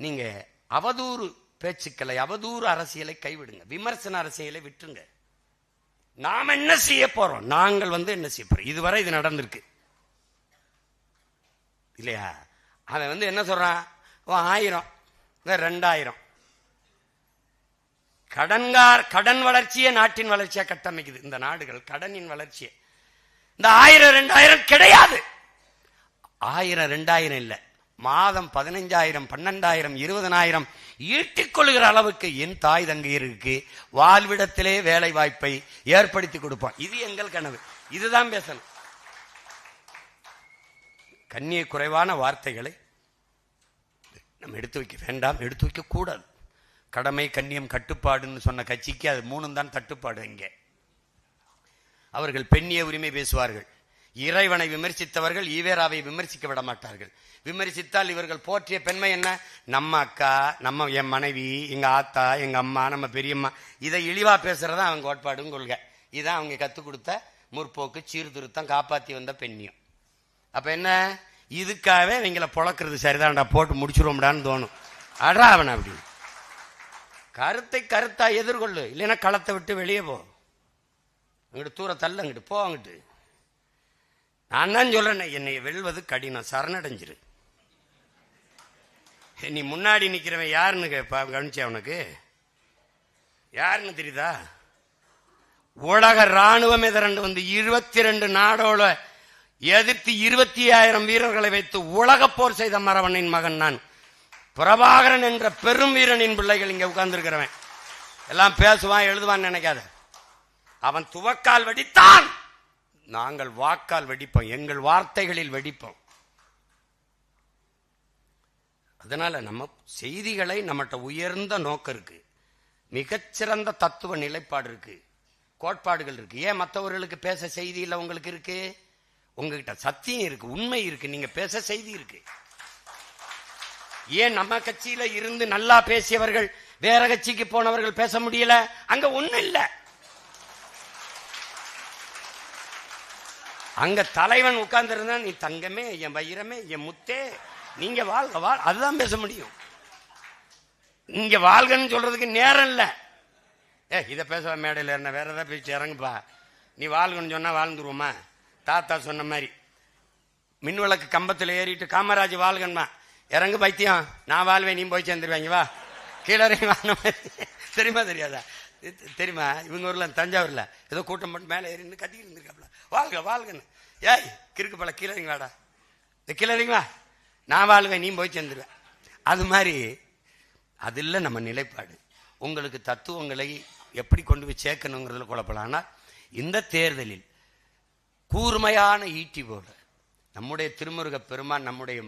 S1: நீங்க அவதூறு பேச்சுக்களை, அவதூறு அரசியலை கைவிடுங்க, விமர்சன அரசியலை விட்டுருங்க. நாம் என்ன செய்ய போறோம், நாங்கள் என்ன செய்ய போறோம். இதுவரை இது நடந்திருக்கு இல்லையா? அவன் என்ன சொல்றான், 1000 2000 கடன் வளர்ச்சியே நாட்டின் வளர்ச்சியா கட்டமைக்குது. இந்த நாடுகள் கடனின் வளர்ச்சியை. இந்த 1000 2000 கிடையாது. 1000 2000 இல்ல, மாதம் 15,000 12,000 20,000 ஈட்டிக் கொள்ளுகிற அளவுக்கு என் தாய் தங்கையருக்கு வாழ்விடத்திலே வேலை வாய்ப்பை ஏற்படுத்தி கொடுப்பான். இது எங்கள் கனவு. இதுதான் பேசணும். கண்ணிய குறைவான வார்த்தைகளை நம்ம எடுத்து வைக்க வேண்டாம், எடுத்து வைக்க கூடாது. கடமை, கண்ணியம், கட்டுப்பாடுன்னு சொன்ன கட்சிக்கு அது 3 தான் தட்டுப்பாடு. இங்கே அவர்கள் பெண்ணிய உரிமை பேசுவார்கள். இறைவனை விமர்சித்தவர்கள் ஈவேராவை விமர்சிக்க விட மாட்டார்கள். விமர்சித்தால் இவர்கள் போற்றிய பெண்மை என்ன? நம்ம அக்கா, நம்ம என் மனைவி, எங்க ஆத்தா, எங்க அம்மா, நம்ம பெரியம்மா, இதை இழிவா பேசுறதா அவங்க கோட்பாடும் கொள்கை. இதான் அவங்க கத்துக் கொடுத்த முற்போக்கு, சீர்திருத்தம், காப்பாற்றி வந்த பெண்ணியம். அப்ப என்ன, இதுக்காகவே இவங்களை பொழக்கிறது சரிதான்டா, போட்டு முடிச்சிருவோம்டான்னு தோணும். அடா அவன் அப்படி கருத்தை கருத்தா எதிர்கொள்ளு, இல்லைன்னா களத்தை விட்டு வெளியே போ, அங்கிட்டு தூர தள்ள, அங்கிட்டு போ, அங்கிட்டு. நான் தான் சொல்றேன், என்னை வெல்வது கடினம், சரணடைஞ்சிரு. நீ முன்னாடி நிக்கிறவன் யாருன்னு கவனிச்சா? உனக்கு யாருன்னு தெரியுதா? உலக ராணுவமே திரண்டு வந்து 22 நாடோட எதிர்த்து 25,000 வீரர்களை வைத்து உலக போர் செய்த மறவனின் மகன் நான். பிரபாகரன் என்ற பெரும் வீரனின் பிள்ளைகள் இங்க உட்கார்ந்துருக்கிறவன். எல்லாம் பேசுவான் எழுதுவான் நினைக்காத. அவன் துவக்கால் வெடித்தான், நாங்கள் வாக்கால் வெடிப்போம், எங்கள் வார்த்தைகளில் வெடிப்போம். அதனால நம்ம செய்திகளை நம்மகிட்ட உயர்ந்த நோக்கம் இருக்கு, மிகச்சிறந்த தத்துவ நிலைப்பாடு இருக்கு, கோட்பாடுகள் இருக்கு. ஏன் மற்றவர்களுக்கு பேச செய்தி இல்லை? உங்களுக்கு இருக்கு. உங்ககிட்ட சத்தியம் இருக்கு, உண்மை இருக்கு, நீங்க பேச செய்தி இருக்கு. ஏன் நம்ம கட்சியில இருந்து நல்லா பேசியவர்கள் வேற கட்சிக்கு போனவர்கள் பேச முடியல? அங்க ஒண்ணும் இல்ல. அங்க தலைவன் உட்கார்ந்து இருந்தா, நீ தங்கமே, என் வைரமே, என் முத்தே, நீங்க வாழ்க வாழ், அதுதான் பேச முடியும். இங்க வாழ்கன்னு சொல்றதுக்கு நேரம் இல்ல. இதை பேச மேடையில் என்ன வேற ஏதாவது பேச்சு இறங்குப்பா, நீ வாழ்கன்னு சொன்னா வாழ்ந்துருவோமா? தாத்தா சொன்ன மாதிரி மின்விளக்கு கம்பத்தில் ஏறிட்டு காமராஜ் வாழ்கன்மா, இறங்கு பைத்தியம், நான் வாழ்வேன், நீ போய் சேர்ந்துருவாங்க, வா கீழே வாங்கின மாதிரி. தெரியுமா தெரியாதா? தெரியுமா? இவங்க ஊர்ல தஞ்சாவூர்ல ஏதோ கூட்டம் போட்டு மேலே ஏறி கத்திக்கிட்டு இருந்திருக்காப்ல, வாழ்க வாழ்கன்னு. ஏய் கிறுக்கு பல கீழே இறங்கி வாடா, இந்த கீழே இறங்கி வா, நான் வாழ்வேன், நீ போய் சேர்ந்துருவேன். அது மாதிரி அது இல்லை நம்ம நிலைப்பாடு. உங்களுக்கு தத்துவங்களை எப்படி கொண்டு போய் சேர்க்கணுங்கிறதுல குழப்பலாம். ஆனால் இந்த தேர்தலில் கூர்மையான ஈட்டி போல நம்முடைய திருமுருக பெருமான், நம்முடைய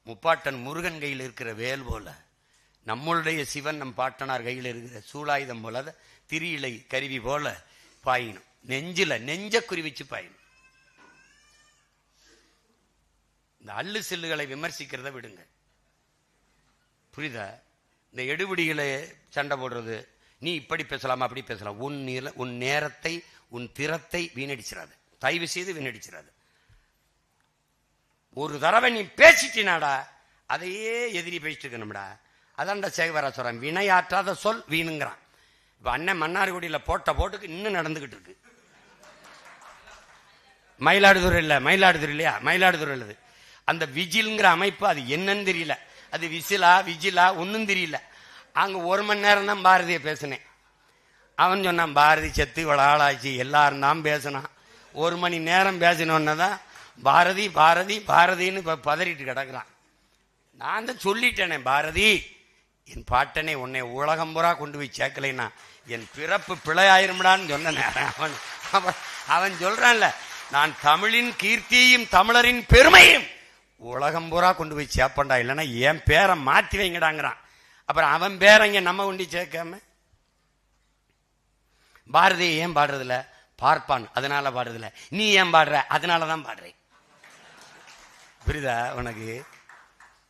S1: முப்பாட்டன் முருகன் கையில் இருக்கிற வேல் போல, நம்மளுடைய சிவன் நம் பாட்டனார் கையில் இருக்கிற சூலாயுதம் போல, திரியிலை கருவி போல பாயினும். நெஞ்ச குறிவிச்சு பாயினும். இந்த அள்ளு செல்லுகளை விமர்சிக்கிறத விடுங்க, புரியுதா? இந்த எடுபிடிகளை சண்டை போடுறது, நீ இப்படி பேசலாமா அப்படி பேசலாம், உன் நேரத்தை உன் திறத்தை வீணடிச்சிடாது, தயவு செய்து வீணடிச்சிடாது. ஒரு தடவை நீ பேசிட்டினாடா, அதையே எதிரி பேசிட்டு இருக்கணும்டா. அதான்டா சேகவரா சொல்றான், வினையாற்றாத சொல் வீணுங்கிறான். இப்ப அண்ணன் மன்னார்குடியில போட்ட போட்டுக்கு இன்னும் நடந்துகிட்டு இருக்கு. மயிலாடுதுறை இல்ல, மயிலாடுதுறை இல்லையா, மயிலாடுதுறை இல்லது. அந்த விஜில்ங்கிற அமைப்பு அது என்னன்னு தெரியல, அது விஜிலா ஒன்னும் தெரியல. அங்க 1 மணி நேரம் தான் பாரதியை பேசினேன். அவன் சொன்னான், பாரதி செத்து இவ்வளவு ஆளாச்சு, எல்லாரும் தான் பேசினான். 1 மணி நேரம் பேசினோன்னதான் பாரதி பாரதி பாரதின்னு இப்ப பதறிட்டு கிடக்குறான். நான் தான் சொல்லிட்டேனே, பாரதி என் பாட்டனே, உன்னை உலகம் பூரா கொண்டு போய் சேர்க்கலைன்னா என் பிறப்பு பிழையாயிரும்டான்னு சொன்னேன். அவன் சொல்றான்ல, நான் தமிழின் கீர்த்தியையும் தமிழரின் பெருமையும் உலகம் பூரா கொண்டு போய் சேர்ப்பண்டா, இல்லைன்னா என் பேரை மாற்றி வைங்கடாங்கிறான். அப்புறம் அவன் பேரங்க நம்ம கொண்டு சேர்க்காம பாரதியை ஏன் பாடுறதில்ல? பார்ப்பான் அதனால பாடுறதில்ல. நீ ஏன் பாடுற? அதனாலதான் பாடுறேன். புரியுதா உனக்கு?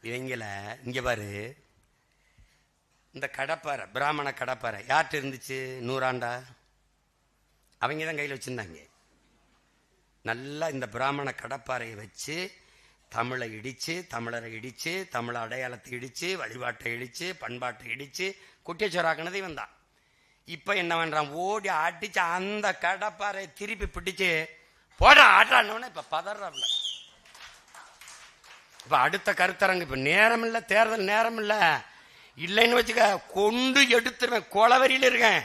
S1: இவங்கள இங்க பாரு, இந்த கடப்பாறை, பிராமண கடப்பாறை யார்கிட்ட இருந்துச்சு? 100 ஆண்டா அவங்க தான் கையில் வச்சிருந்தாங்க. நல்லா இந்த பிராமண கடப்பாறையை வச்சு தமிழை இடிச்சு, தமிழரை இடிச்சு, தமிழ் அடையாளத்தை இடிச்சு, வழிபாட்டை இடிச்சு, பண்பாட்டை இடிச்சு குட்டிச்சோராக்கினதை வந்தான். இப்ப என்ன பண்றான்? ஓடி அடிச்சு அந்த கடப்பாறை திருப்பி பிடிச்சு போட ஆட்டான்னு இப்ப பதறாப்ல. இப்ப அடுத்த கருத்தரங்கு, இப்ப நேரம் இல்ல, தேர்தல் நேரம் இல்ல, இல்லைன்னு வச்சுக்க கொண்டு எடுத்துருவேன், கொலவரியில இருக்கேன்.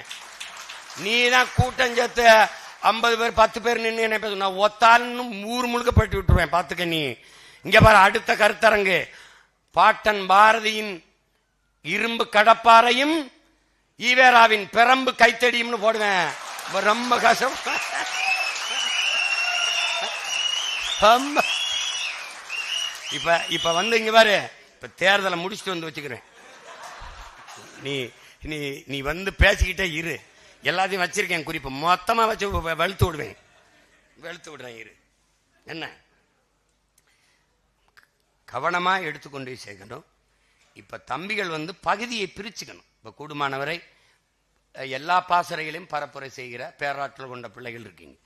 S1: நீ தான் கூட்டம் சேர்த்து 50 பேர் 10 பேர் நின்று என்ன பேச, நான் ஒத்தால்னு ஊர் முழுக்க பட்டு விட்டுருவேன், பாத்துக்க. நீ இங்க பாரு, அடுத்த கருத்தரங்கு பாட்டன் பாரதியின் இரும்பு கடப்பாறையும் ஈவேராவின் பெரம்பு கைத்தடியும்னு போடுவேன். ரொம்ப கஷ்டம். இப்ப வந்து இங்க பாரு, இப்ப தேர்தலை முடிச்சுட்டு வந்து வச்சுக்கிறேன். நீ நீ வந்து பேசிக்கிட்டே இரு. எல்லாத்தையும் வச்சிருக்கேன் குறிப்பு, மொத்தமா வச்சு வெளுத்து விடுறேன் இரு. என்ன கவனமா எடுத்துக்கொண்டு சேர்க்கணும். இப்ப தம்பிகள் வந்து பகுதியை பிரிச்சுக்கணும். இப்ப கூடுமானவரை எல்லா பாசறைகளையும் பரப்புரை செய்கிற பேராற்றல் கொண்ட பிள்ளைகள் இருக்கீங்க.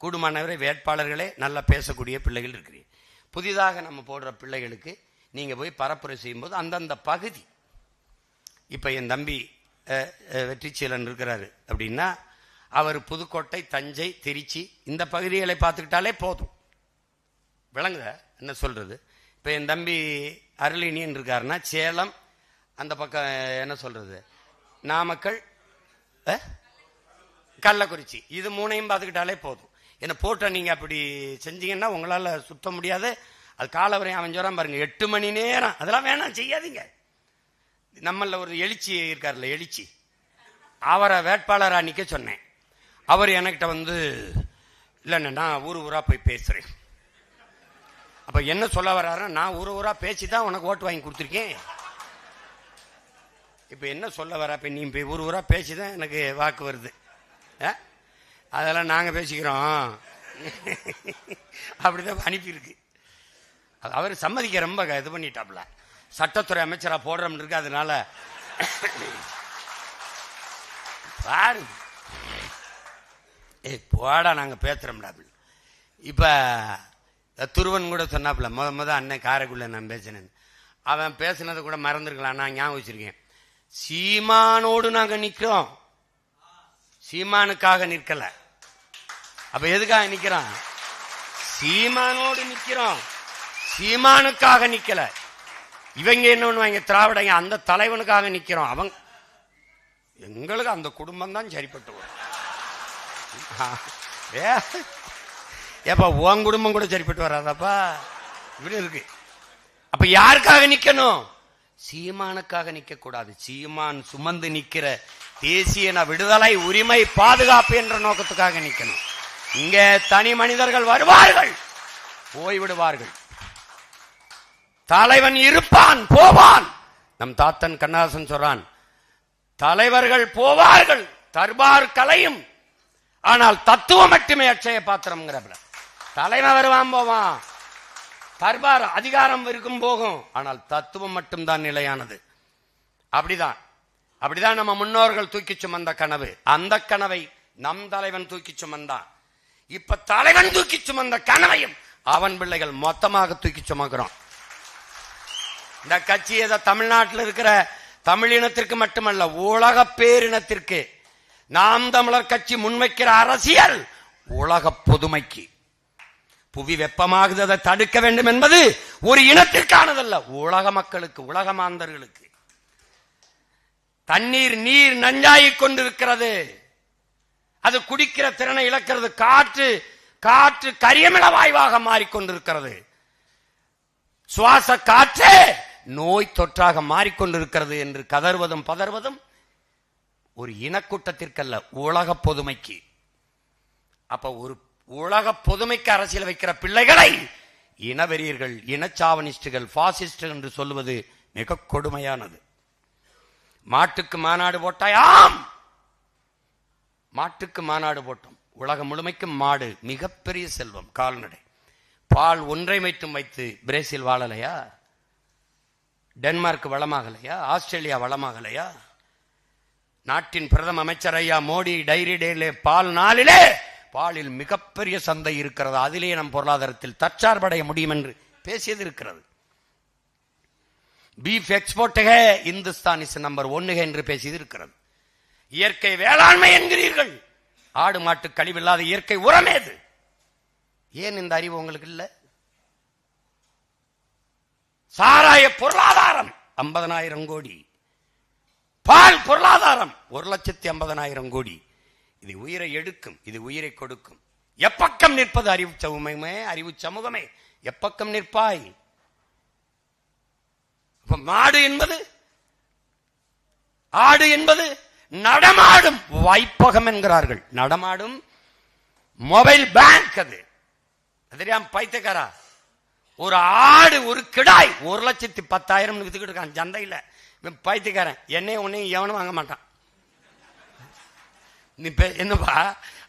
S1: கூடுமானவரை வேட்பாளர்களே நல்லா பேசக்கூடிய பிள்ளைகள் இருக்கிறீங்க. புதிதாக நம்ம போடுற பிள்ளைகளுக்கு நீங்க போய் பரப்புரை செய்யும்போது அந்தந்த பகுதி, இப்ப என் தம்பி வெற்றிச்சீலன் இருக்கிறாரு அப்படின்னா அவர் புதுக்கோட்டை, தஞ்சை, திருச்சி இந்த பகுதிகளை பார்த்துக்கிட்டாலே போதும். விளங்குத என்ன சொல்றது? இப்ப என் தம்பி அருளினியன் இருக்காருன்னா சேலம், அந்த பக்கம் என்ன சொல்றது, நாமக்கல், கள்ளக்குறிச்சி, இது மூணையும் பார்த்துக்கிட்டாலே போதும். என்ன போட்ட நீங்க அப்படி செஞ்சீங்கன்னா உங்களால சுத்த முடியாது. அது காலவரையும் அவன் சொல்றான் பாருங்க, 8 மணி நேரம், அதெல்லாம் வேணாம், செய்யாதீங்க. நம்மள ஒரு எழுச்சி இருக்காருல்ல, எழுச்சி, அவரை வேட்பாளரா நிக்க சொன்னேன். அவர் என்கிட்ட வந்து இல்லைண்ணே நான் ஊரா போய் பேசுறேன். அப்ப என்ன சொல்ல வர்றாரு, நான் ஊரா பேசிதான் உனக்கு ஓட்டு வாங்கி கொடுத்துருக்கேன். இப்ப என்ன சொல்ல வர, இப்ப நீ ஊரா பேசிதான் எனக்கு வாக்கு வருது, அதெல்லாம் நாங்க பேசிக்கிறோம் அப்படிதான் அனுப்பியிருக்கு. அவர் சம்மதிக்க ரொம்ப இது பண்ணிட்டாப்ல, சட்டத்துறை அமைச்சரா போடுறோம் இருக்கு. அதனால பாரு போடா நாங்க பேசுறோம்டா. இப்ப துருவன் கூட சொன்னாப்ல, முத அண்ணன் காரைக்குள்ள நான் பேசினேன். அவன் பேசினதை கூட மறந்துருக்கலாம், நான் ஞாபகம் வச்சிருக்கேன். சீமானோடு நாங்க நிக்கிறோம், சீமானுக்காக நிற்கல. அப்ப எதுக்காக நிக்கிறோம்? சீமானோடு நிக்கிறோம், சீமானுக்காக நிக்கல. இவங்க என்ன பண்ணுவாங்க, திராவிடங்க அந்த தலைவனுக்காக நிக்கிறோம். அவங்க எங்களுக்கு அந்த குடும்பம் தான் சரிப்பட்டு வரும். ஏப்பா உன் குடும்பம் கூட சரிப்பட்டு வராதாப்பா, இப்படி இருக்கு. அப்ப யாருக்காக நிக்கணும்? சீமானுக்காக நிக்க கூடாது. சீமான் சுமந்து நிக்கிற தேசிய விடுதலை, உரிமை, பாதுகாப்பு என்ற நோக்கத்துக்காக நிக்கணும். இங்க தனி மனிதர்கள் வருவார்கள், போய்விடுவார்கள். தலைவன் இருப்பான், போவான். நம் தாத்தன் கண்ணதாசன் சொல்றான், தலைவர்கள் போவார்கள், தர்பார் கலையும், ஆனால் தத்துவம் மட்டுமே அட்சய பாத்திரம். தலைவன் வருவான் போவான், தர்பார் அதிகாரம் இருக்கும் போகும், ஆனால் தத்துவம் மட்டும்தான் நிலையானது. அப்படிதான் நம்ம முன்னோர்கள் தூக்கி சுமந்த கனவு. அந்த கனவை நம் தலைவன் தூக்கி சுமந்தான். இப்ப தலைவன் தூக்கி சுமந்த கனவையும் அவன் பிள்ளைகள் மொத்தமாக தூக்கி சுமக்கிறோம். இந்த கட்சி ஏதோ தமிழ்நாட்டில் இருக்கிற தமிழினத்திற்கு மட்டுமல்ல, உலக பேரினத்திற்கு. நாம் தமிழர் கட்சி முன்வைக்கிற அரசியல் உலக பொதுமைக்கு. புவி வெப்பமாகுவதை தடுக்க வேண்டும் என்பது ஒரு இனத்திற்கானதல்ல, உலக மக்களுக்கு, உலக மாந்தர்களுக்கு. தண்ணீர் நீர் நஞ்சாயிக் கொண்டிருக்கிறது, அது குடிக்கிற திறனை இழக்கிறது. காற்று கரியமில வாயுவாக மாறிக்கொண்டிருக்கிறது. சுவாச காற்று நோய் தொற்றாக மாறிக்கொண்டிருக்கிறது என்று கதறுவதும் பதறுவதும் ஒரு இனக்கூட்டத்திற்கல்ல, உலக பொதுமைக்கு. அப்ப ஒரு உலக பொதுமைக்கு அரசியல் வைக்கிற பிள்ளைகளை இனவெறியர்கள், இனச்சாவனிஸ்டுகள், பாசிஸ்ட் என்று சொல்லுவது மிக கொடுமையானது. மாட்டுக்கு மாநாடு போட்டாயாம், மாட்டுக்கு மாநாடு போட்டோம். உலகம் முழுமைக்கும் மாடு மிகப்பெரிய செல்வம், கால்நடை. பால் ஒன்றை மட்டும் வைத்து பிரேசில் வாழலையா? டென்மார்க் வளமாகலையா? ஆஸ்திரேலியா வளமாகலையா? நாட்டின் பிரதம அமைச்சர் ஐயா மோடி டைரி டேலே பால் நாளிலே பாலில் மிகப்பெரிய சந்தை இருக்கிறது, அதிலே நம் பொருளாதாரத்தில் தற்சார்படைய முடியும் என்று பேசியது இருக்கிறது. Beef export Hindustan is number 1 என்று பேசியது இருக்கிறது. இயற்கை வேளாண்மை என்கிறீர்கள், ஆடு மாட்டு கழிவில்லாத இயற்கை உரமேது. ஏன் இந்த அறிவு உங்களுக்கு இல்ல? சாராய பொருளாதாரம் 50,000 கோடி, பால் பொருளாதாரம் 1,50,000 கோடி. இது உயிரை எடுக்கும், இது உயிரை கொடுக்கும். எப்பக்கம் நிற்பது அறிவு சமூகமே, அறிவு சமூகமே எப்பக்கம் நிற்பாய்? மாடு என்பது, ஆடு என்பது நடமாடும் வைப்பகம் என்கிறார்கள். நடமாடும் மொபைல் பேங்க். அது தெரியாம பைத்தியக்காரா, ஒரு ஆடு ஒரு கிடாய் 1,10,000 வித்துக்கிட்டு இருக்கான் சந்தையில. பைத்தியக்காரன் என்னையும் உன்னையும் எவனும் வாங்க மாட்டான். நீ என்னப்பா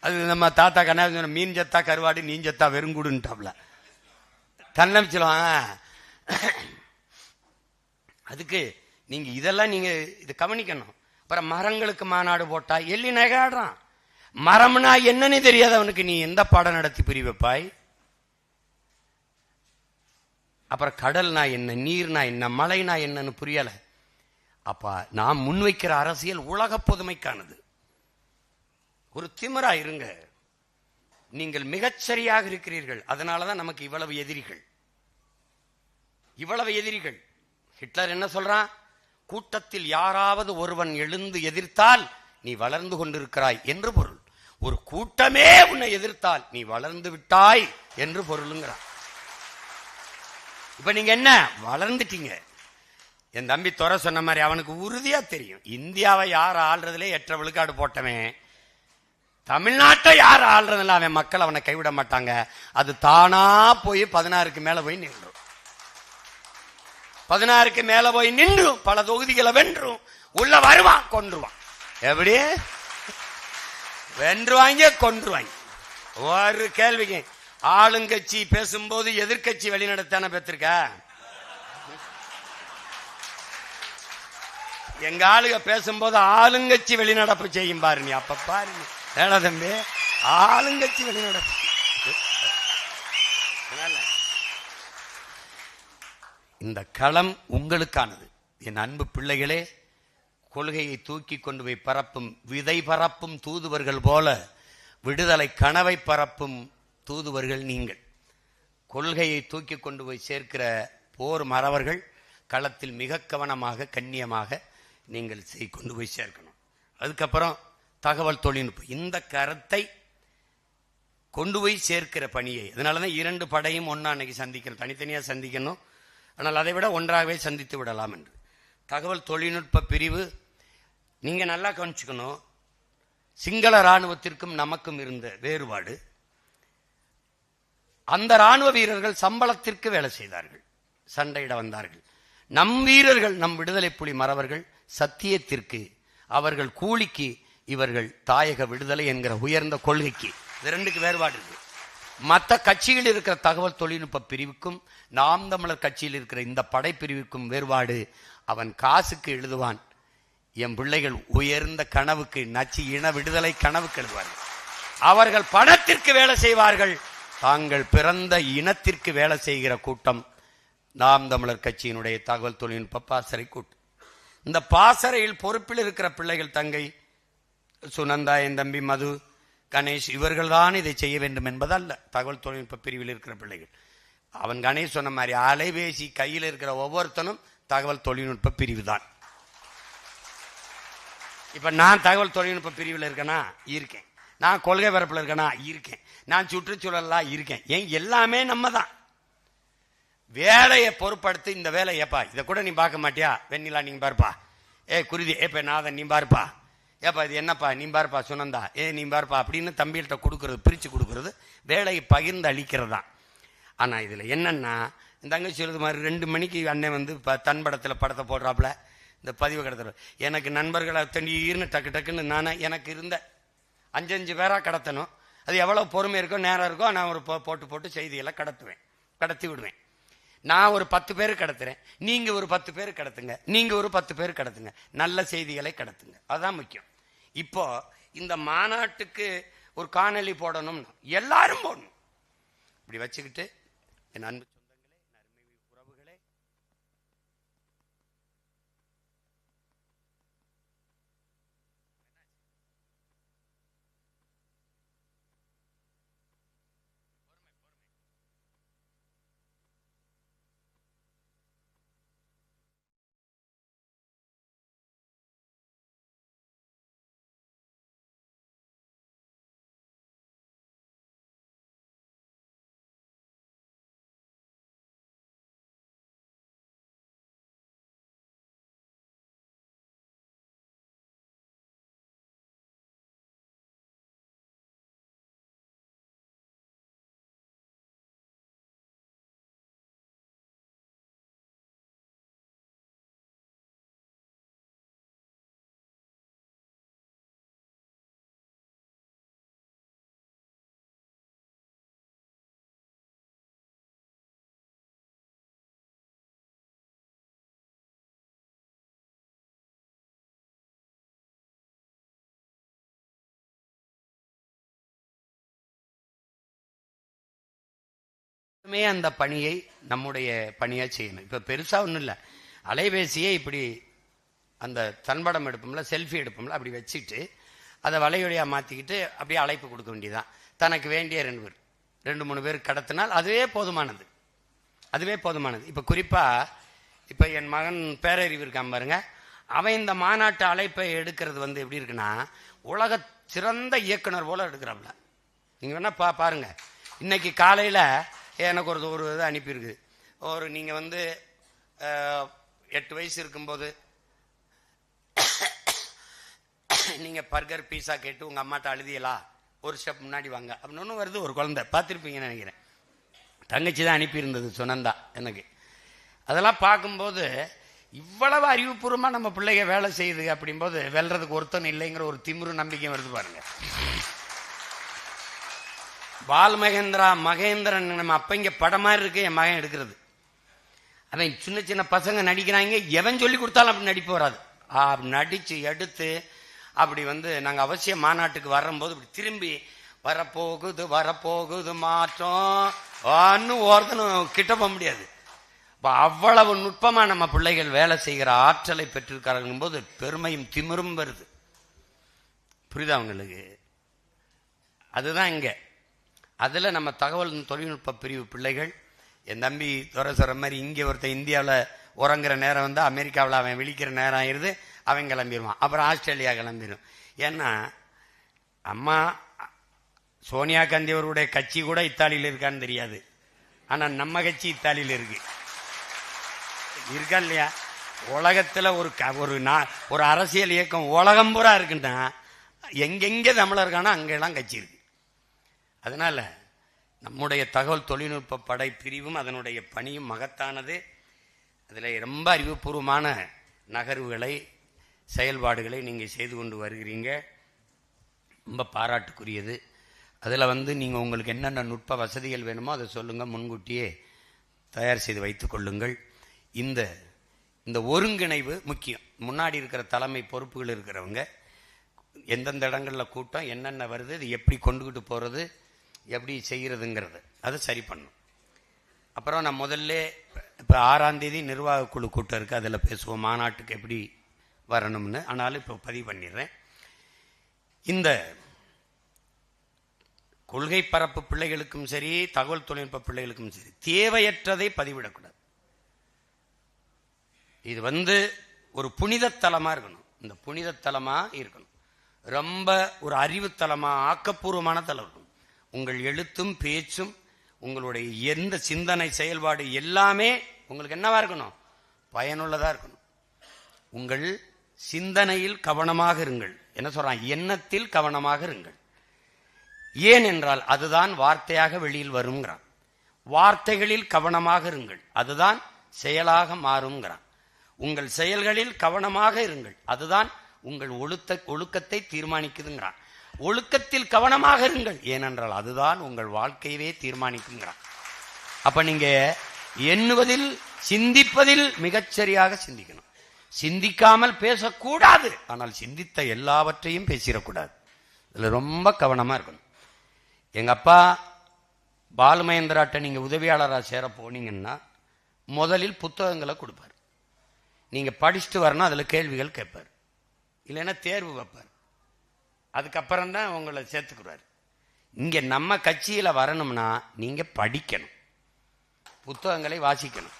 S1: அது நம்ம தாத்தா கண்ணா மீன் சத்தா கருவாடு நீன் சத்தா வெறுங்கூடுன்ட்டாப்ல கண்ணமிச்சலாம். அதுக்கு நீங்க இதெல்லாம் நீங்க இது கவனிக்கணும். அப்புறம் மரங்களுக்கு மாநாடு போட்டா எள்ளி நகையாடுறான். மரம்னா என்னன்னு தெரியாது அவனுக்கு, நீ எந்த பாடம் நடத்தி புரிய வைப்பாய்? அப்புறம் கடல்னா என்ன, நீர்னா என்ன, மழைனா என்னன்னு புரியல. அப்ப நாம் முன்வைக்கிற அரசியல் உலக பொதுமைக்கானது. ஒரு திமிரா இருங்க. நீங்கள் மிகச்சரியாக இருக்கிறீர்கள், அதனாலதான் நமக்கு இவ்வளவு எதிரிகள், இவ்வளவு எதிரிகள். ஹிட்லர் என்ன சொல்றான்? கூட்டத்தில் யாராவது ஒருவன் எழுந்து எதிர்த்தால் நீ வளர்ந்து கொண்டிருக்கிறாய் என்று பொருள். ஒரு கூட்டமே உன்னை எதிர்த்தால் நீ வளர்ந்து விட்டாய் என்று பொருளுங்கிறான். இப்ப நீங்க என்ன வளர்ந்துட்டீங்க. என் தம்பி துறை சொன்ன மாதிரி அவனுக்கு உறுதியா தெரியும், இந்தியாவை யார் ஆள்றதுல 8 விழுக்காடு போட்டவன் தமிழ்நாட்டை யார் ஆள்றதுல அவன் மக்கள் அவனை கைவிட மாட்டாங்க. அது தானா போய் 16க்கு மேல போய் நின்றும். 16க்கு மேல போய் நின்றும் பல தொகுதிகளை வென்றும் உள்ள வருவான், கொன்றுவான். எப்படி வென்றுவாங்க கொன்றுவாங்க. ஒரு கேள்விக்கு ஆளுங்கட்சி பேசும்போது எதிர்கட்சி வெளிநடத்தான பெற்றிருக்க. எங்க ஆளுங்க பேசும்போது ஆளுங்கட்சி வெளிநடப்பு செய்யும் பாரு. நீ அப்ப பாரு ஏடா தம்பி, ஆளுங்கட்சி வெளிநடப்பு. இந்த களம் உங்களுக்கானது என் அன்பு பிள்ளைகளே. கொள்கையை தூக்கி கொண்டு போய் பரப்பும் விதை பரப்பும் தூதுவர்கள் போல விடுதலை கனவை பரப்பும் தூதுவர்கள் நீங்கள். கொள்கையை தூக்கி கொண்டு போய் சேர்க்கிற போர் மறவர்கள் களத்தில் மிக கவனமாக கண்ணியமாக நீங்கள் கொண்டு போய் சேர்க்கணும். அதுக்கப்புறம் தகவல் தொழில்நுட்பம் இந்த கருத்தை கொண்டு போய் சேர்க்கிற பணியை, அதனாலதான் 2 படையும் ஒன்னா அன்னைக்கு சந்திக்கணும், தனித்தனியா சந்திக்கணும். ஆனால் அதை விட ஒன்றாகவே சந்தித்து விடலாம் என்று தகவல் தொழில்நுட்ப பிரிவு. நீங்க நல்லா கவனிச்சுக்கணும், சிங்கள ராணுவத்திற்கும் நமக்கும் இருந்த வேறுபாடு, அந்த ராணுவ வீரர்கள் சம்பளத்திற்கு வேலை செய்தார்கள், சண்டையிட வந்தார்கள். நம் வீரர்கள், நம் விடுதலை புலி மறவர்கள் சத்தியத்திற்கு, அவர்கள் கூலிக்கு, இவர்கள் தாயக விடுதலை என்கிற உயர்ந்த கொள்கைக்கு. இது 2க்கு வேறுபாடு இருக்கு. மற்ற கட்சியில் இருக்கிற தகவல் தொழில்நுட்ப பிரிவுக்கும் நாம் தமிழர் கட்சியில் இருக்கிற இந்த படைப்பிரிவுக்கும் வேறுபாடு. அவன் காசுக்கு எழுதுவான், என் பிள்ளைகள் உயர்ந்த கனவுக்கு, நச்சு இன விடுதலை கனவுக்கு எழுதுவார்கள். அவர்கள் பணத்திற்கு வேலை செய்வார்கள், தாங்கள் பிறந்த இனத்திற்கு வேலை செய்கிற கூட்டம் நாம் தமிழர் கட்சியினுடைய தகவல் தொழில்நுட்ப பாசறை கூட்டம். இந்த பாசறையில் பொறுப்பில் இருக்கிற பிள்ளைகள் தங்கை சுனந்தா, என் தம்பி மது, கணேஷ், இவர்கள் தான் இதை செய்ய வேண்டும் என்பதல்ல. தகவல் தொழில்நுட்ப பிரிவில் இருக்கிற பிள்ளைகள், அவன் கணேஷ் சொன்ன மாதிரி அலைபேசி கையில் இருக்கிற ஒவ்வொருத்தனும் தகவல் தொழில்நுட்ப பிரிவு தான். இப்ப நான் தகவல் தொழில்நுட்ப பிரிவில் இருக்கேனா இருக்கேன், நான் கொள்கை பரப்புல இருக்கேனா இருக்கேன், நான் சுற்றுச்சூழல்லாம் இருக்கேன். ஏன் எல்லாமே நம்ம தான். வேலையை பொறுப்படுத்தி இந்த வேலை ஏப்பா இதை கூட நீ பார்க்க மாட்டியா, வெண்ணிலா நீங்க பாருப்பா, குருதி ஏப்ப நாதன் நீ பாருப்பா, ஏப்பா இது என்னப்பா நீ பாருப்பா, சுனந்தா நீ பாருப்பா அப்படின்னு தம்பிகிட்ட கொடுக்கறது, பிரிச்சு கொடுக்கறது, வேலையை பகிர்ந்து அளிக்கிறது தான். ஆனா இதுல என்னன்னா, இந்த தங்கச்சி சொல்றது மாதிரி 2 மணிக்கு அண்ணன் வந்து தன் படத்துல படத்தை போடுறாப்புல, இந்த பதிவு கடத்துற எனக்கு நண்பர்களை தண்ணீர்னு டக்கு டக்குன்னு நானே எனக்கு இருந்த 5 பேரா கடத்தணும். அது எவ்வளவு பொறுமை இருக்கோ நேரம் இருக்கோ நான் ஒரு போட்டு செய்தியெல்லாம் கடத்தி விடுவேன். நான் ஒரு 10 பேர் கடத்துறேன், நீங்க ஒரு 10 பேர் கடத்துங்க, நீங்க ஒரு 10 பேர் கடத்துங்க, நல்ல செய்திகளை கடத்துங்க, அதுதான் முக்கியம். இப்போ இந்த மாநாட்டுக்கு ஒரு காணொலி போடணும், எல்லாரும் போடணும். இப்படி வச்சுக்கிட்டு என் அன்பு அந்த பணியை நம்முடைய பணியா செய்யணும். இப்ப பெருசா ஒண்ணும் இல்லை, அலைபேசியை இப்படி அந்த தன்படம் எடுப்போம்ல, செல்ஃபி எடுப்போம்ல, அப்படி வச்சுட்டு அதை வலையொலியா மாத்திக்கிட்டு அப்படியே அழைப்பு கொடுக்க வேண்டியதுதான். தனக்கு வேண்டிய 2-3 பேர் கடத்தினால் அதுவே போதுமானது, அதுவே போதுமானது. இப்ப குறிப்பா இப்ப என் மகன் பேரறிவு இருக்கான் பாருங்க, அவன் இந்த மாநாட்டு அழைப்பை எடுக்கிறது எப்படி இருக்குன்னா, உலக சிறந்த இயக்குனர் போல எடுக்கிறாப்ல. நீங்க வேணா பாருங்க. இன்னைக்கு காலையில எனக்கு ஒரு இது அனுப்பியிருக்கு. நீங்க 8 வயசு இருக்கும்போது நீங்க பர்கர் பீஸா கேட்டு உங்க அம்மாட்ட அழுதியலா, ஒரு ஸ்டெப் முன்னாடி வாங்க அப்படின்னு ஒன்று வருது. ஒரு குழந்தை பார்த்துருப்பீங்கன்னு நினைக்கிறேன், தங்கச்சி தான் அனுப்பியிருந்தது சுனந்தா எனக்கு. அதெல்லாம் பார்க்கும்போது இவ்வளவு அறிவுபூர்வமா நம்ம பிள்ளைங்க வேலை செய்யுது அப்படிங்கும்போது வெல்றதுக்கு ஒருத்தன் இல்லைங்கிற ஒரு திமிரு நம்பிக்கை வருது பாருங்க. பால் மகேந்திரன் நம்ம அப்ப இங்க படம் மாதிரி இருக்கு என் மகன் எடுக்கிறது. அவன் சின்ன சின்ன பசங்க நடிக்கிறாங்க, எவன் சொல்லி கொடுத்தாலும் அப்படி நடிப்பு வராது. நடிச்சு எடுத்து அப்படி நாங்க அவசியம் மாநாட்டுக்கு வரும்போது இப்படி திரும்பி வரப்போகுது மாற்றம் ஒருத்தனும் கிட்ட போக முடியாது. அவ்வளவு நுட்பமா நம்ம பிள்ளைகள் வேலை செய்கிற ஆற்றலை பெற்றிருக்கார்கள் போது பெருமையும் திமிரும் வருது. புரியுதா அவங்களுக்கு? அதுதான் இங்க. அதுல நம்ம தகவல் தொழில்நுட்ப பிரிவு பிள்ளைகள், என் தம்பி துறை சொல்ற மாதிரி இங்கே ஒருத்தன் இந்தியாவில் உறங்குற நேரம் அமெரிக்காவில் அவன் விழிக்கிற நேரம் ஆயிடுது, அவன் கிளம்பிடுவான். அப்புறம் ஆஸ்திரேலியா கிளம்பிடும். ஏன்னா அம்மா சோனியா காந்தி அவருடைய கட்சி கூட இத்தாலியில் இருக்கான்னு தெரியாது, ஆனா நம்ம கட்சி இத்தாலியில் இருக்கா இல்லையா? உலகத்துல ஒரு அரசியல் இயக்கம் உலகம் பூரா இருக்குன்னா எங்கெங்க தமிழர் இருக்கானோ அங்கெல்லாம் கட்சி இருக்கு. அதனால நம்முடைய தகவல் தொழில்நுட்ப படை பிரிவும் அதனுடைய பணியும் மகத்தானது. அதில் ரொம்ப அறிவுபூர்வமான நகர்வுகளை செயல்பாடுகளை நீங்கள் செய்து கொண்டு வருகிறீங்க, ரொம்ப பாராட்டுக்குரியது. அதில் நீங்கள் உங்களுக்கு என்னென்ன நுட்ப வசதிகள் வேணுமோ அதை சொல்லுங்கள், முன்கூட்டியே தயார் செய்து வைத்துக் கொள்ளுங்கள். இந்த ஒருங்கிணைவு முக்கியம். முன்னாடி இருக்கிற தலைமை பொறுப்புகள் இருக்கிறவங்க எந்தெந்த இடங்களில் கூட்டம் என்னென்ன வருது, இது எப்படி கொண்டுகிட்டு போகிறது, எப்படி செய்கிறதுங்கிறது அதை சரி பண்ணும். அப்புறம் நான் முதல்ல இப்போ 6ஆம் தேதி நிர்வாக குழு கூட்டம் இருக்குது, அதில் பேசுவோம் மாநாட்டுக்கு எப்படி வரணும்னு. ஆனாலும் இப்போ பதிவு பண்ணிடுறேன். இந்த கொள்கை பரப்பு பிள்ளைகளுக்கும் சரி, தகவல் தொழில்நுட்ப பிள்ளைகளுக்கும் சரி, தேவையற்றதை பதிவிடக்கூடாது. இது ஒரு புனிதத்தலமா இருக்கணும். இந்த புனிதத்தலமா இருக்கணும், ரொம்ப ஒரு அறிவுத்தலமா ஆக்கப்பூர்வமான தலம் இருக்கணும். உங்கள் எழுத்தும் பேச்சும் உங்களுடைய எந்த சிந்தனை செயல்பாடு எல்லாமே உங்களுக்கு என்னவா இருக்கணும்? பயனுள்ளதா இருக்கணும். உங்கள் சிந்தனையில் கவனமாக இருங்கள். என்ன சொல்றான்? எண்ணத்தில் கவனமாக இருங்கள். ஏன் என்றால் அதுதான் வார்த்தையாக வெளியில் வருங்கிறான். வார்த்தைகளில் கவனமாக இருங்கள், அதுதான் செயலாக மாறுங்கிறான். உங்கள் செயல்களில் கவனமாக இருங்கள், அதுதான் உங்கள் ஒழுக்கத்தை தீர்மானிக்குதுங்கிறான். ஒழுக்கத்தில் கவனமாக இருங்கள், ஏனென்றால் அதுதான் உங்கள் வாழ்க்கையவே தீர்மானிக்குங்கிறான். அப்ப நீங்க எண்ணுவதில் சிந்திப்பதில் மிகச்சரியாக சிந்திக்கணும். சிந்திக்காமல் பேசக்கூடாது, ஆனால் சிந்தித்த எல்லாவற்றையும் பேசிடக்கூடாது. இதுல ரொம்ப கவனமா இருக்கணும். எங்க அப்பா பாலுமகேந்திராட்ட நீங்க உதவியாளராக சேர போனீங்கன்னா முதலில் புத்தகங்களை கொடுப்பார். நீங்க படிச்சுட்டு வரணும், அதுல கேள்விகள் கேட்பார், இல்லைன்னா தேர்வு வைப்பார். அதுக்கப்புறம் தான் உங்களை சேர்த்துக்கிறார். இங்க நம்ம கட்சியில வரணும்னா நீங்க படிக்கணும், புத்தகங்களை வாசிக்கணும்.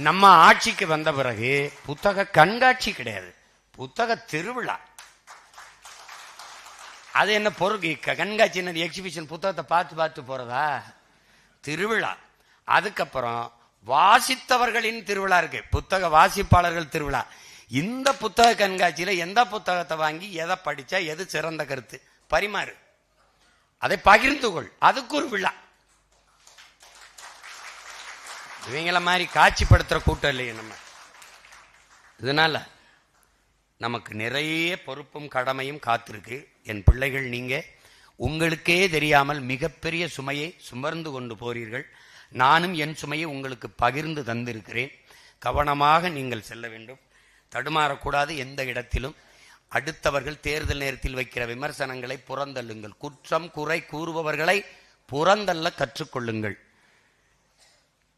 S1: நம்ம ஆட்சிக்கு வந்த பிறகு புத்தக கண்காட்சி கிடையாது, புத்தக திருவிழா. அது என்ன பொருள் கண்காட்சி? என்ன எக்ஸிபிஷன்? புத்தகத்தை பார்த்து பார்த்து போறதா? திருவிழா. அதுக்கப்புறம் வாசித்தவர்களின் திருவிழா இருக்கு, புத்தக வாசிப்பாளர்கள் திருவிழா. இந்த புத்தக கண்காட்சியில எந்த புத்தகத்தை வாங்கி எதை படிச்சா எது சிறந்த கருத்து பரிமாறு, அதை பகிர்ந்து கொள், அதுக்கு ஒரு விழா. இவங்கள மாதிரி காட்சிப்படுத்துற கூட்டம் இல்லையே நம்ம. இதனால நமக்கு நிறைய பொறுப்பும் கடமையும் காத்திருக்கு. என் பிள்ளைகள், நீங்க உங்களுக்கே தெரியாமல் மிகப்பெரிய சுமையை சுமர்ந்து கொண்டு போறீர்கள். நானும் என் சுமையை உங்களுக்கு பகிர்ந்து தந்திருக்கிறேன். கவனமாக நீங்கள் செல்ல வேண்டும், தடுமாறக்கூடாது எந்த இடத்திலும். அடுத்தவர்கள் தேர்தல் நேரத்தில் வைக்கிற விமர்சனங்களை புறந்தள்ளுங்கள். குற்றம் குறை கூறுபவர்களை புறந்தள்ள கற்றுக்கொள்ளுங்கள்.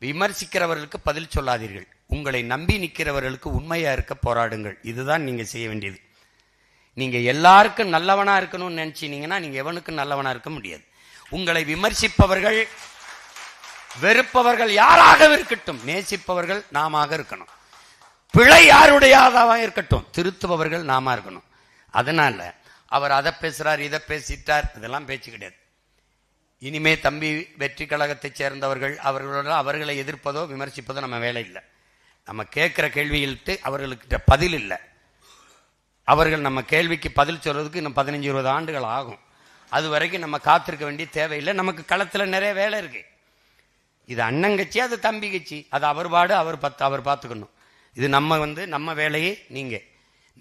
S1: விமர்சிக்கிறவர்களுக்கு பதில் சொல்லாதீர்கள். உங்களை நம்பி நிற்கிறவர்களுக்கு உண்மையா இருக்க போராடுங்கள். இதுதான் நீங்க செய்ய வேண்டியது. நீங்க எல்லாருக்கும் நல்லவனா இருக்கணும்னு நினைச்சீங்கன்னா நீங்க எவனுக்கும் நல்லவனா இருக்க முடியாது. உங்களை விமர்சிப்பவர்கள், வெறுப்பவர்கள் யாராக இருக்கட்டும், நேசிப்பவர்கள் நாம இருக்கணும். பிழை யாருடையதாக இருக்கட்டும், திருத்துபவர்கள் நாம இருக்கணும். அதனால அவர் அதை பேசுறார், இதை பேசிட்டார், இதெல்லாம் பேச்சு கிடையாது. இனிமே தம்பி வெற்றி கழகத்தை சேர்ந்தவர்கள் அவர்களை எதிர்ப்பதோ விமர்சிப்பதோ நம்ம வேலை இல்லை. நம்ம கேட்கிற கேள்விகளுக்கு அவர்களுக்கு பதில் இல்லை. அவர்கள் நம்ம கேள்விக்கு பதில் சொல்றதுக்கு இன்னும் 15-20 ஆண்டுகள் ஆகும். அது வரைக்கும் நம்ம காத்திருக்க வேண்டிய தேவையில்லை. நமக்கு களத்துல நிறைய வேலை இருக்கு. இது அண்ணங்கட்சி, அது தம்பி கட்சி, அது அவர் பாடு, அவர் பார்த்துக்கணும். இது நம்ம வேலையே. நீங்க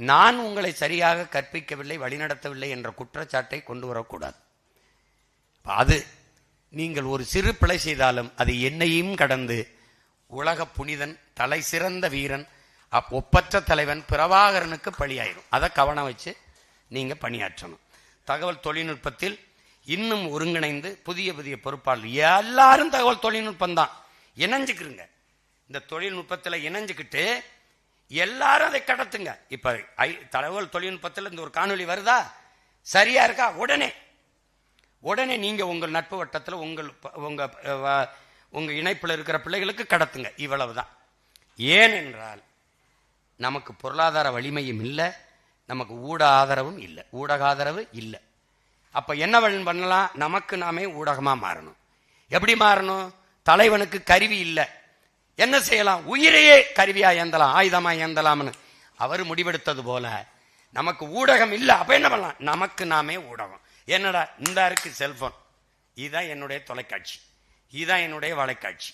S1: நான் உங்களை சரியாக கற்பிக்கவில்லை, வழிநடத்தவில்லை என்ற குற்றச்சாட்டை கொண்டு வரக்கூடாது. அது நீங்கள் ஒரு சிறு பிழை செய்தாலும் அது என்னையும் கடந்து உலக புனிதன், தலை சிறந்த வீரன், ஒப்பற்ற தலைவன் பிரபாகரனுக்கு பழியாயிரும். அதை கவனம் வச்சு நீங்க பணியாற்றணும். தகவல் தொழில்நுட்பத்தில் இன்னும் ஒருங்கிணைந்து புதிய புதிய பொறுப்பாளர் எல்லாரும் தகவல் தொழில்நுட்பம் தான். இணைஞ்சுக்கிறங்க. இந்த தொழில்நுட்பத்தில் இணைஞ்சுக்கிட்டு எல்லாரும் அதை கடத்துங்க. இப்ப தகவல் தொழில்நுட்பத்தில் இந்த ஒரு காணொலி வருதா, சரியா இருக்கா, உடனே நீங்க உங்கள் நட்பு வட்டத்தில் உங்க இணைப்புல இருக்கிற பிள்ளைகளுக்கு கடத்துங்க. இவ்வளவுதான். ஏனென்றால் நமக்கு பொருளாதார வலிமையும் இல்லை, நமக்கு ஊடக ஆதரவும் இல்லை. அப்ப என்ன பண்ணலாம்? நமக்கு நாமே ஊடகமா மாறணும். எப்படி மாறணும்? தலைவனுக்கு கருவி இல்லை, என்ன செய்யலாம்? உயிரையே கருவியா ஏந்தலாம், ஆயுதமா ஏந்தலாம்னு அவர் முடிவெடுத்தது போல நமக்கு ஊடகம் இல்லை. அப்ப என்ன பண்ணலாம்? நமக்கு நாமே ஊடகம். என்னடா இந்த இருக்கு செல்போன், இதுதான் என்னுடைய தொலைக்காட்சி, இதுதான் என்னுடைய வலைக்காட்சி.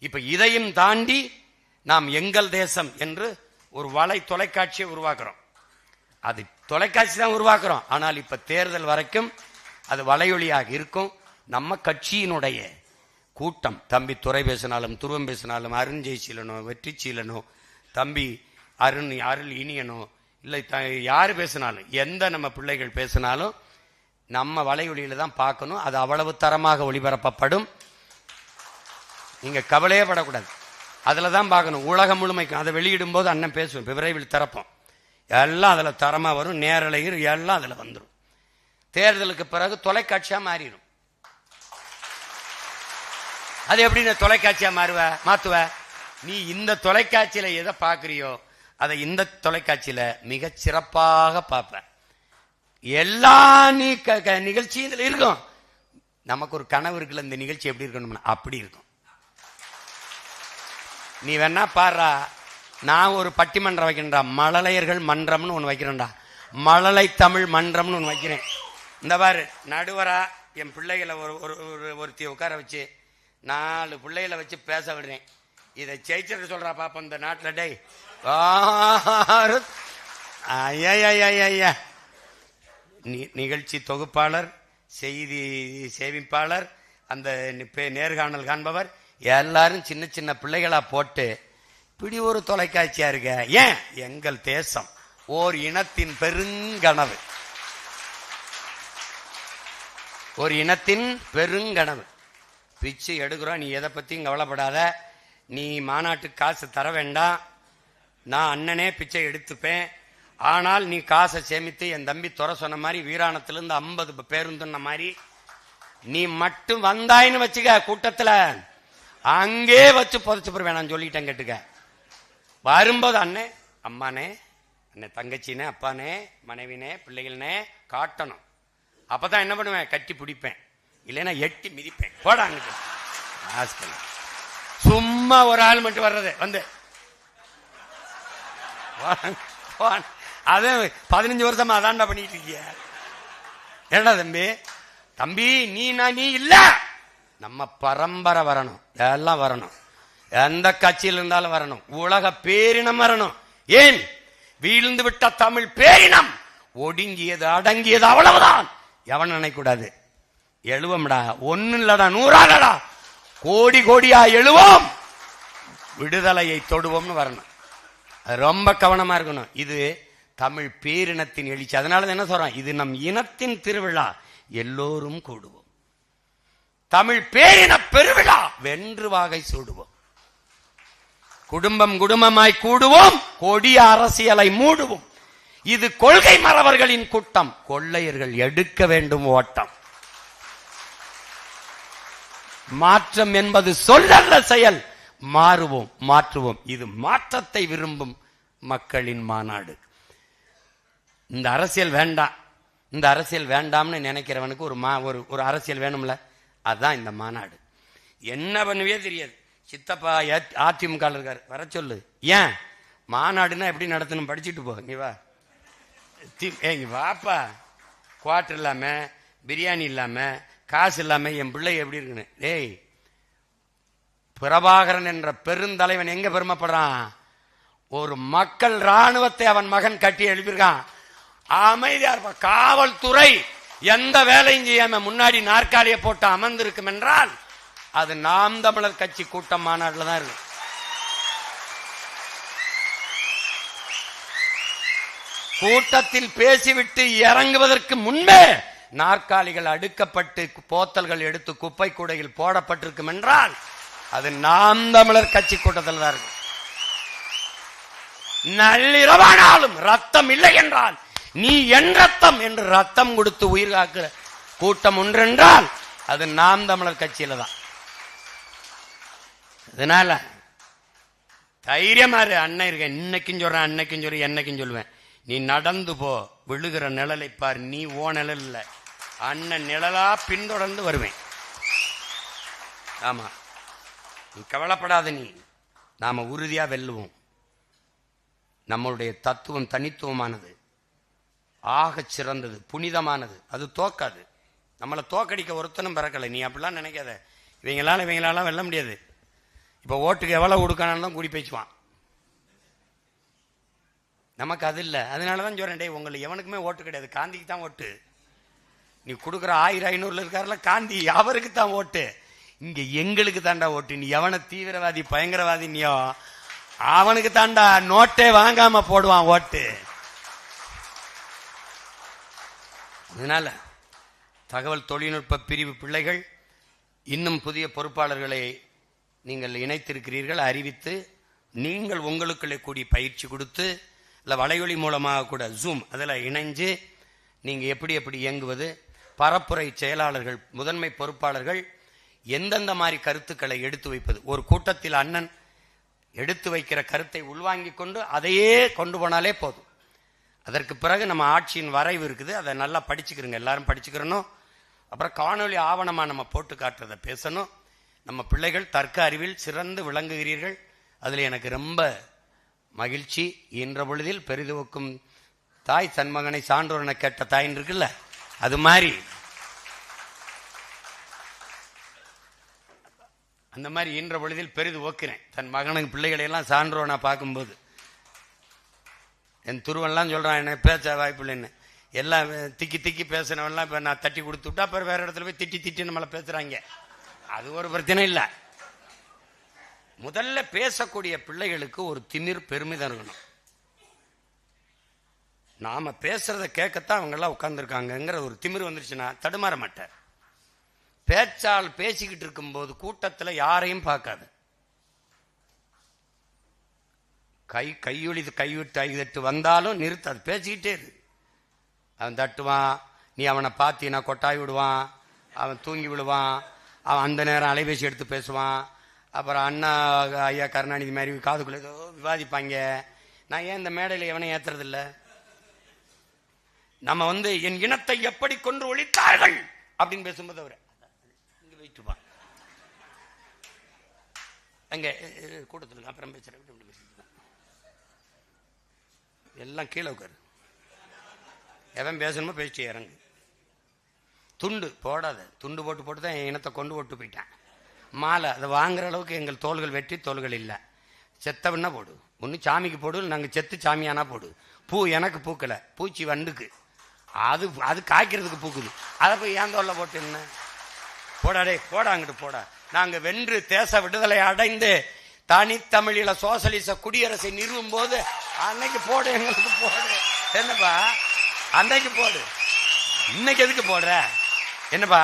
S1: இப்ப இதையும் தாண்டி நாம் எங்கள் தேசம் என்று ஒரு வலை தொலைக்காட்சியை உருவாக்குறோம். அது தொலைக்காட்சி தான் உருவாக்குறோம். ஆனால் இப்ப தேர்தல் வரைக்கும் அது வலையொலியாக இருக்கும். நம்ம கட்சியினுடைய கூட்டம், தம்பி துரை பேசினாலும், துருவம் பேசினாலும், அருண்ஜெய்சீலனோ, வெற்றிச்சீலனோ, தம்பி அருள் இனியனோ, இல்லை யாரு பேசினாலும், எந்த நம்ம பிள்ளைகள் பேசினாலும் நம்ம வலையொலியில தான் பார்க்கணும். அது அவ்வளவு தரமாக ஒளிபரப்பப்படும். நீங்க கவலையே படக்கூடாது. அதுல தான் பார்க்கணும். உலகம் முழுமைக்கும் அதை வெளியிடும் போது அண்ணன் பேசுவோம், விரைவில் திறப்போம். எல்லாம் அதுல தரமா வரும். நேரலையில் எல்லாம் அதுல வந்துடும். தேர்தலுக்கு பிறகு தொலைக்காட்சியா மாறிடும். அது எப்படி தொலைக்காட்சியா மாத்துவ? நீ இந்த தொலைக்காட்சியில எதை பார்க்கறியோ அதை இந்த தொலைக்காட்சியில மிக சிறப்பாக பார்ப்ப. எல்லா நிகழ்ச்சியும் இருக்கும். நமக்கு ஒரு கனவு இருக்குல்ல, இந்த நிகழ்ச்சி எப்படி இருக்கணும், அப்படி இருக்கும். நீ வேணா பாடுறா, நான் ஒரு பட்டிமன்றம் வைக்கிறேன்டா, மழலையர்கள் மன்றம்னு ஒன்று வைக்கிறேன்டா, மழலை தமிழ் மன்றம்னு ஒன்று வைக்கிறேன். இந்த பாரு, நடுவரா என் பிள்ளைகளை ஒருத்தி உட்கார வச்சு 4 பிள்ளைகளை வச்சு பேச விடுறேன். இதை ஜெயிச்சிட்டு சொல்றா பாப்பா இந்த நாட்டில். டே ஐயா, நிகழ்ச்சி தொகுப்பாளர், செய்தி சேமிப்பாளர், அந்த நேர்காணல் காண்பவர் எல்லாரும் சின்ன சின்ன பிள்ளைகளா போட்டு இப்படி ஒரு தொலைக்காட்சியா இருக்க. ஏன்? எங்கள் தேசம் ஓர் இனத்தின் பெருங்கனவு, ஒரு இனத்தின் பெருங்கனவு. பிச்சு எடுக்கிறோம். நீ எதை பத்தியும் கவலைப்படாத. நீ மாநாட்டுக்கு காசு தர வேண்டாம், நான் அண்ணனே பிச்சை எடுத்துப்பேன். ஆனால் நீ காசை சேமித்து என் தம்பி துறை சொன்ன மாதிரி வீராணத்திலிருந்து 50 பேருந்துன்ன மாதிரி நீ மட்டும் வந்தாயின்னு வச்சுக்க, கூட்டத்துல அங்கே வச்சு புதைச்சு போடுவேன். நான் சொல்லிட்டேன், கேட்டுக்க. வரும்போது அண்ணே, அம்மானே, அண்ணே, தங்கச்சினே, அப்பானே, மனைவினே, பிள்ளைகள்னே காட்டணும். அப்பதான் என்ன பண்ணுவேன்? கட்டி பிடிப்பேன், இல்லைன்னா எட்டி மிதிப்பேன். போடாங்க. சும்மா ஒரு ஆள் மட்டும் வர்றது வந்து அது 15 வருஷமா அதான்டா பண்ணிட்டு இருக்கிய. ஏடா தம்பி நீ இல்ல, நம்ம பரம்பரை வரணும், எல்லாம் வரணும். எந்த கட்சியில் இருந்தாலும் வரணும். உலக பேரினம் வரணும். ஏன்? வீழ்ந்து விட்ட தமிழ் பேரினம் ஒடுங்கியது, அடங்கியது, அவ்வளவுதான். எவன் நினைக்கூடாது. எழுவோம்டா, ஒன்னு இல்லடா, 100 கோடி கோடியா எழுவோம், விடுதலையை தொடுவோம்னு வரணும். ரொம்ப கவனமா இருக்கணும். இது தமிழ் பேரினத்தின் எழுச்சி. அதனால என்ன சொல்றோம்? இது நம் இனத்தின் திருவிழா, எல்லோரும் கூடுவோம். தமிழ் பேரின பெருவிழா வென்று வாகை சூடுவோம். குடும்பம் குடும்பமாய் கூடுவோம், கொடிய அரசியலை மூடுவோம். இது கொள்கை மறவர்களின் கூட்டம், கொள்ளையர்கள் எடுக்க வேண்டும் ஓட்டம். மாற்றம் என்பது சொல்லல்ல செயல். மாறுவோம், மாற்றுவோம். இது மாற்றத்தை விரும்பும் மக்களின் மாநாடு. இந்த அரசியல் வேண்டாம், இந்த அரசியல் வேண்டாம்னு நினைக்கிறவனுக்கு ஒரு அரசியல் வேணும்ல, அதுதான் இந்த மாநாடு. என்ன பண்ணுவே தெரியாது. சித்தப்பா அதிமுக இருக்காரு, வர சொல்லு. ஏன் மாநாடுன்னா எப்படி நடத்தணும் படிச்சுட்டு போ. நீ வா, வாப்பா. குவார்டர் இல்லாம, பிரியாணி இல்லாம, காசு இல்லாம என் பிள்ளை எப்படி இருக்குன்னு. டேய், பிரபாகரன் என்ற பெருந்தலைவன் எங்க பெருமைப்படுறான்? ஒரு மக்கள் ராணுவத்தை அவன் மகன் கட்டி எழுப்பியிருக்கான். அமைதியா இருப்ப. காவல்துறை எந்த வேலையும் செய்யாம முன்னாடி நாற்காலியை போட்டு அமர்ந்திருக்கும் என்றால் அது நாம் தமிழர் கட்சி கூட்டம் மாநாடுல தான் இருக்கு. கூட்டத்தில் பேசிவிட்டு இறங்குவதற்கு முன்பே நாற்காலிகள் அடுக்கப்பட்டு போத்தல்கள் எடுத்து குப்பை கூடையில் போடப்பட்டிருக்கும் என்றால் அது நாம் தமிழர் கட்சி கூட்டத்தில் தான் இருக்கு. நள்ளிரவானாலும் ரத்தம் இல்லை என்றால் நீ என் ரத்தம் என்று ரத்தம் கொடுத்து உயிர் காக்கிற கூட்டம் ஒன்றென்றால் அது நாம் தமிழர் கட்சியில தான். அதனால தைரியமா இரு. அண்ணன் இருக்க, இன்னைக்கும் சொல்றேன், அன்னைக்கும் சொல்றேன், என்னைக்கும் சொல்லுவேன். நீ நடந்து போ, விழுகிற நிழலை பார். நீ ஓ நிழல் இல்ல, அண்ணன் நிழலா பின்தொடர்ந்து வருவேன். ஆமா, நீ கவலைப்படாத. நீ நாம உறுதியா வெல்லுவோம். நம்மளுடைய தத்துவம் தனித்துவமானது, ஆக சிறந்தது, புனிதமானது. அது தோக்காது. நம்மளை தோக்கடிக்க ஒருத்தனும் பிறக்கலை. நீ அப்படிலாம் நினைக்காத. இவங்களால வெல்ல முடியாது. இப்ப ஓட்டுக்கு எவ்வளவு கொடுக்கணும் தான் கூடி பேசுவான். நமக்கு அது இல்லை. அதனாலதான் சொல்றேன், டே உங்களை எவனுக்குமே ஓட்டு கிடையாது, காந்திக்கு தான் ஓட்டு. நீ கொடுக்குற 1000-500 இருக்காருல காந்தி, அவருக்கு தான் ஓட்டு. இங்க எங்களுக்கு தாண்டா ஓட்டு. நீ எவன தீவிரவாதி பயங்கரவாதி நீயோ அவனுக்கு தாண்டா நோட்டே வாங்காம போடுவான் ஓட்டு. அதனால தகவல் தொழில்நுட்ப பிரிவு பிள்ளைகள் இன்னும் புதிய பொறுப்பாளர்களை நீங்கள் இணைத்திருக்கிறீர்கள். அறிவித்து நீங்கள் உங்களுக்குள்ளே கூடி பயிற்சி கொடுத்து, இல்லை வலையொலி மூலமாக கூட ஜூம் அதில் இணைஞ்சு நீங்கள் எப்படி எப்படி இயங்குவது, பரப்புரை செயலாளர்கள் முதன்மை பொறுப்பாளர்கள் எந்தெந்த மாதிரி கருத்துக்களை எடுத்து வைப்பது. ஒரு கூட்டத்தில் அண்ணன் எடுத்து வைக்கிற கருத்தை உள்வாங்கிக் கொண்டு அதையே கொண்டு போனாலே போதும். அதற்கு பிறகு நம்ம ஆட்சியின் வரைவு இருக்குது, அதை நல்லா படிச்சுக்கிறோங்க, எல்லாரும் படிச்சுக்கிறணும். அப்புறம் காணொலி ஆவணமாக நம்ம போட்டு காட்டுறதை பேசணும். நம்ம பிள்ளைகள் தர்க்க அறிவில் சிறந்து விளங்குகிறீர்கள். அதில் எனக்கு ரொம்ப மகிழ்ச்சி. இன்ற பொழுதில் பெரிதுவக்கும் தாய் தன் மகனை சான்றோர் என கேட்ட தாயின் இருக்குல்ல, அது மாதிரி அந்த மாதிரி இன்ற பொழுதில் பெரிது ஓக்கிறேன். தன் மகனுக்கு பிள்ளைகளை எல்லாம் சான்றோனா பார்க்கும்போது என் துருவன்லாம் சொல்றான், என்ன பேச வாய்ப்பு இல்லைன்னு. எல்லாம் திக்கி திக்கி பேசுனவெல்லாம் இப்போ நான் தட்டி கொடுத்து விட்டா அப்புறம் வேற இடத்துல போய் திட்டி திட்டி நம்மளை பேசுறாங்க. அது ஒரு பிரச்சனை இல்லை. முதல்ல பேசக்கூடிய பிள்ளைகளுக்கு ஒரு திமிர் பெருமிதம் இருக்கணும். நாம பேசுறத கேட்கத்தான் அவங்க எல்லாம் உட்கார்ந்துருக்காங்கிற ஒரு திமிர் வந்துருச்சுன்னா தடுமாற மாட்டார். பேச்சால் பேசிக்கிட்டு இருக்கும்போது கூட்டத்தில் யாரையும் பார்க்காது. கைவிட்டு வந்தாலும் நிறுத்தாது, பேசிக்கிட்டே இரு. அவன் தட்டுவான், நீ அவனை பார்த்தீன்னா கொட்டாய் விடுவான், அவன் தூங்கி விடுவான், அவன் அந்த நேரம் அலைபேசி எடுத்து பேசுவான். அப்புறம் அண்ணா ஐயா கருணாநிதி மாதிரி காதுக்குள்ள ஏதோ விவாதிப்பாங்க. நான் ஏன் இந்த மேடையில் எவனை ஏத்துறதில்ல? நம்ம என் இனத்தை எப்படி கொன்று ஒழித்தார்கள் அப்படின்னு பேசும்போது அவரை இங்க வைத்துவான். அங்க கூட்டத்தில் அப்புறம் பேசுறேன், எல்லாம் கீழே உட்காரு. எவன் பேசணுமோ பேசிட்டு இறங்கு. துண்டு போடாத. துண்டு போட்டு தான் என் இனத்தை கொண்டு போட்டு போயிட்டான். மாலை அதை வாங்குற அளவுக்கு எங்கள் தோள்கள் வெட்டி தோள்கள் இல்லை. செத்தவன்னா போடு, ஒன்று சாமிக்கு போடு, நாங்கள் செத்து சாமியானா போடு. பூ எனக்கு பூக்கலை, பூச்சி வண்டுக்கு. அது காய்க்கிறதுக்கு பூக்குது. அதை போய் ஏன் தோல்ல போட்டு என்ன போடாடே, போடா அங்கிட்டு போடா. நாங்கள் வென்று தேச விடுதலை அடைந்து தனித்தமிழில சோசலிச குடியரசை நிறுவும் போது அன்னைக்கு போடு, எங்களுக்கு போடு. என்னப்பா அன்னைக்கு போடு, இன்னைக்கு எதுக்கு போடுற? என்னப்பா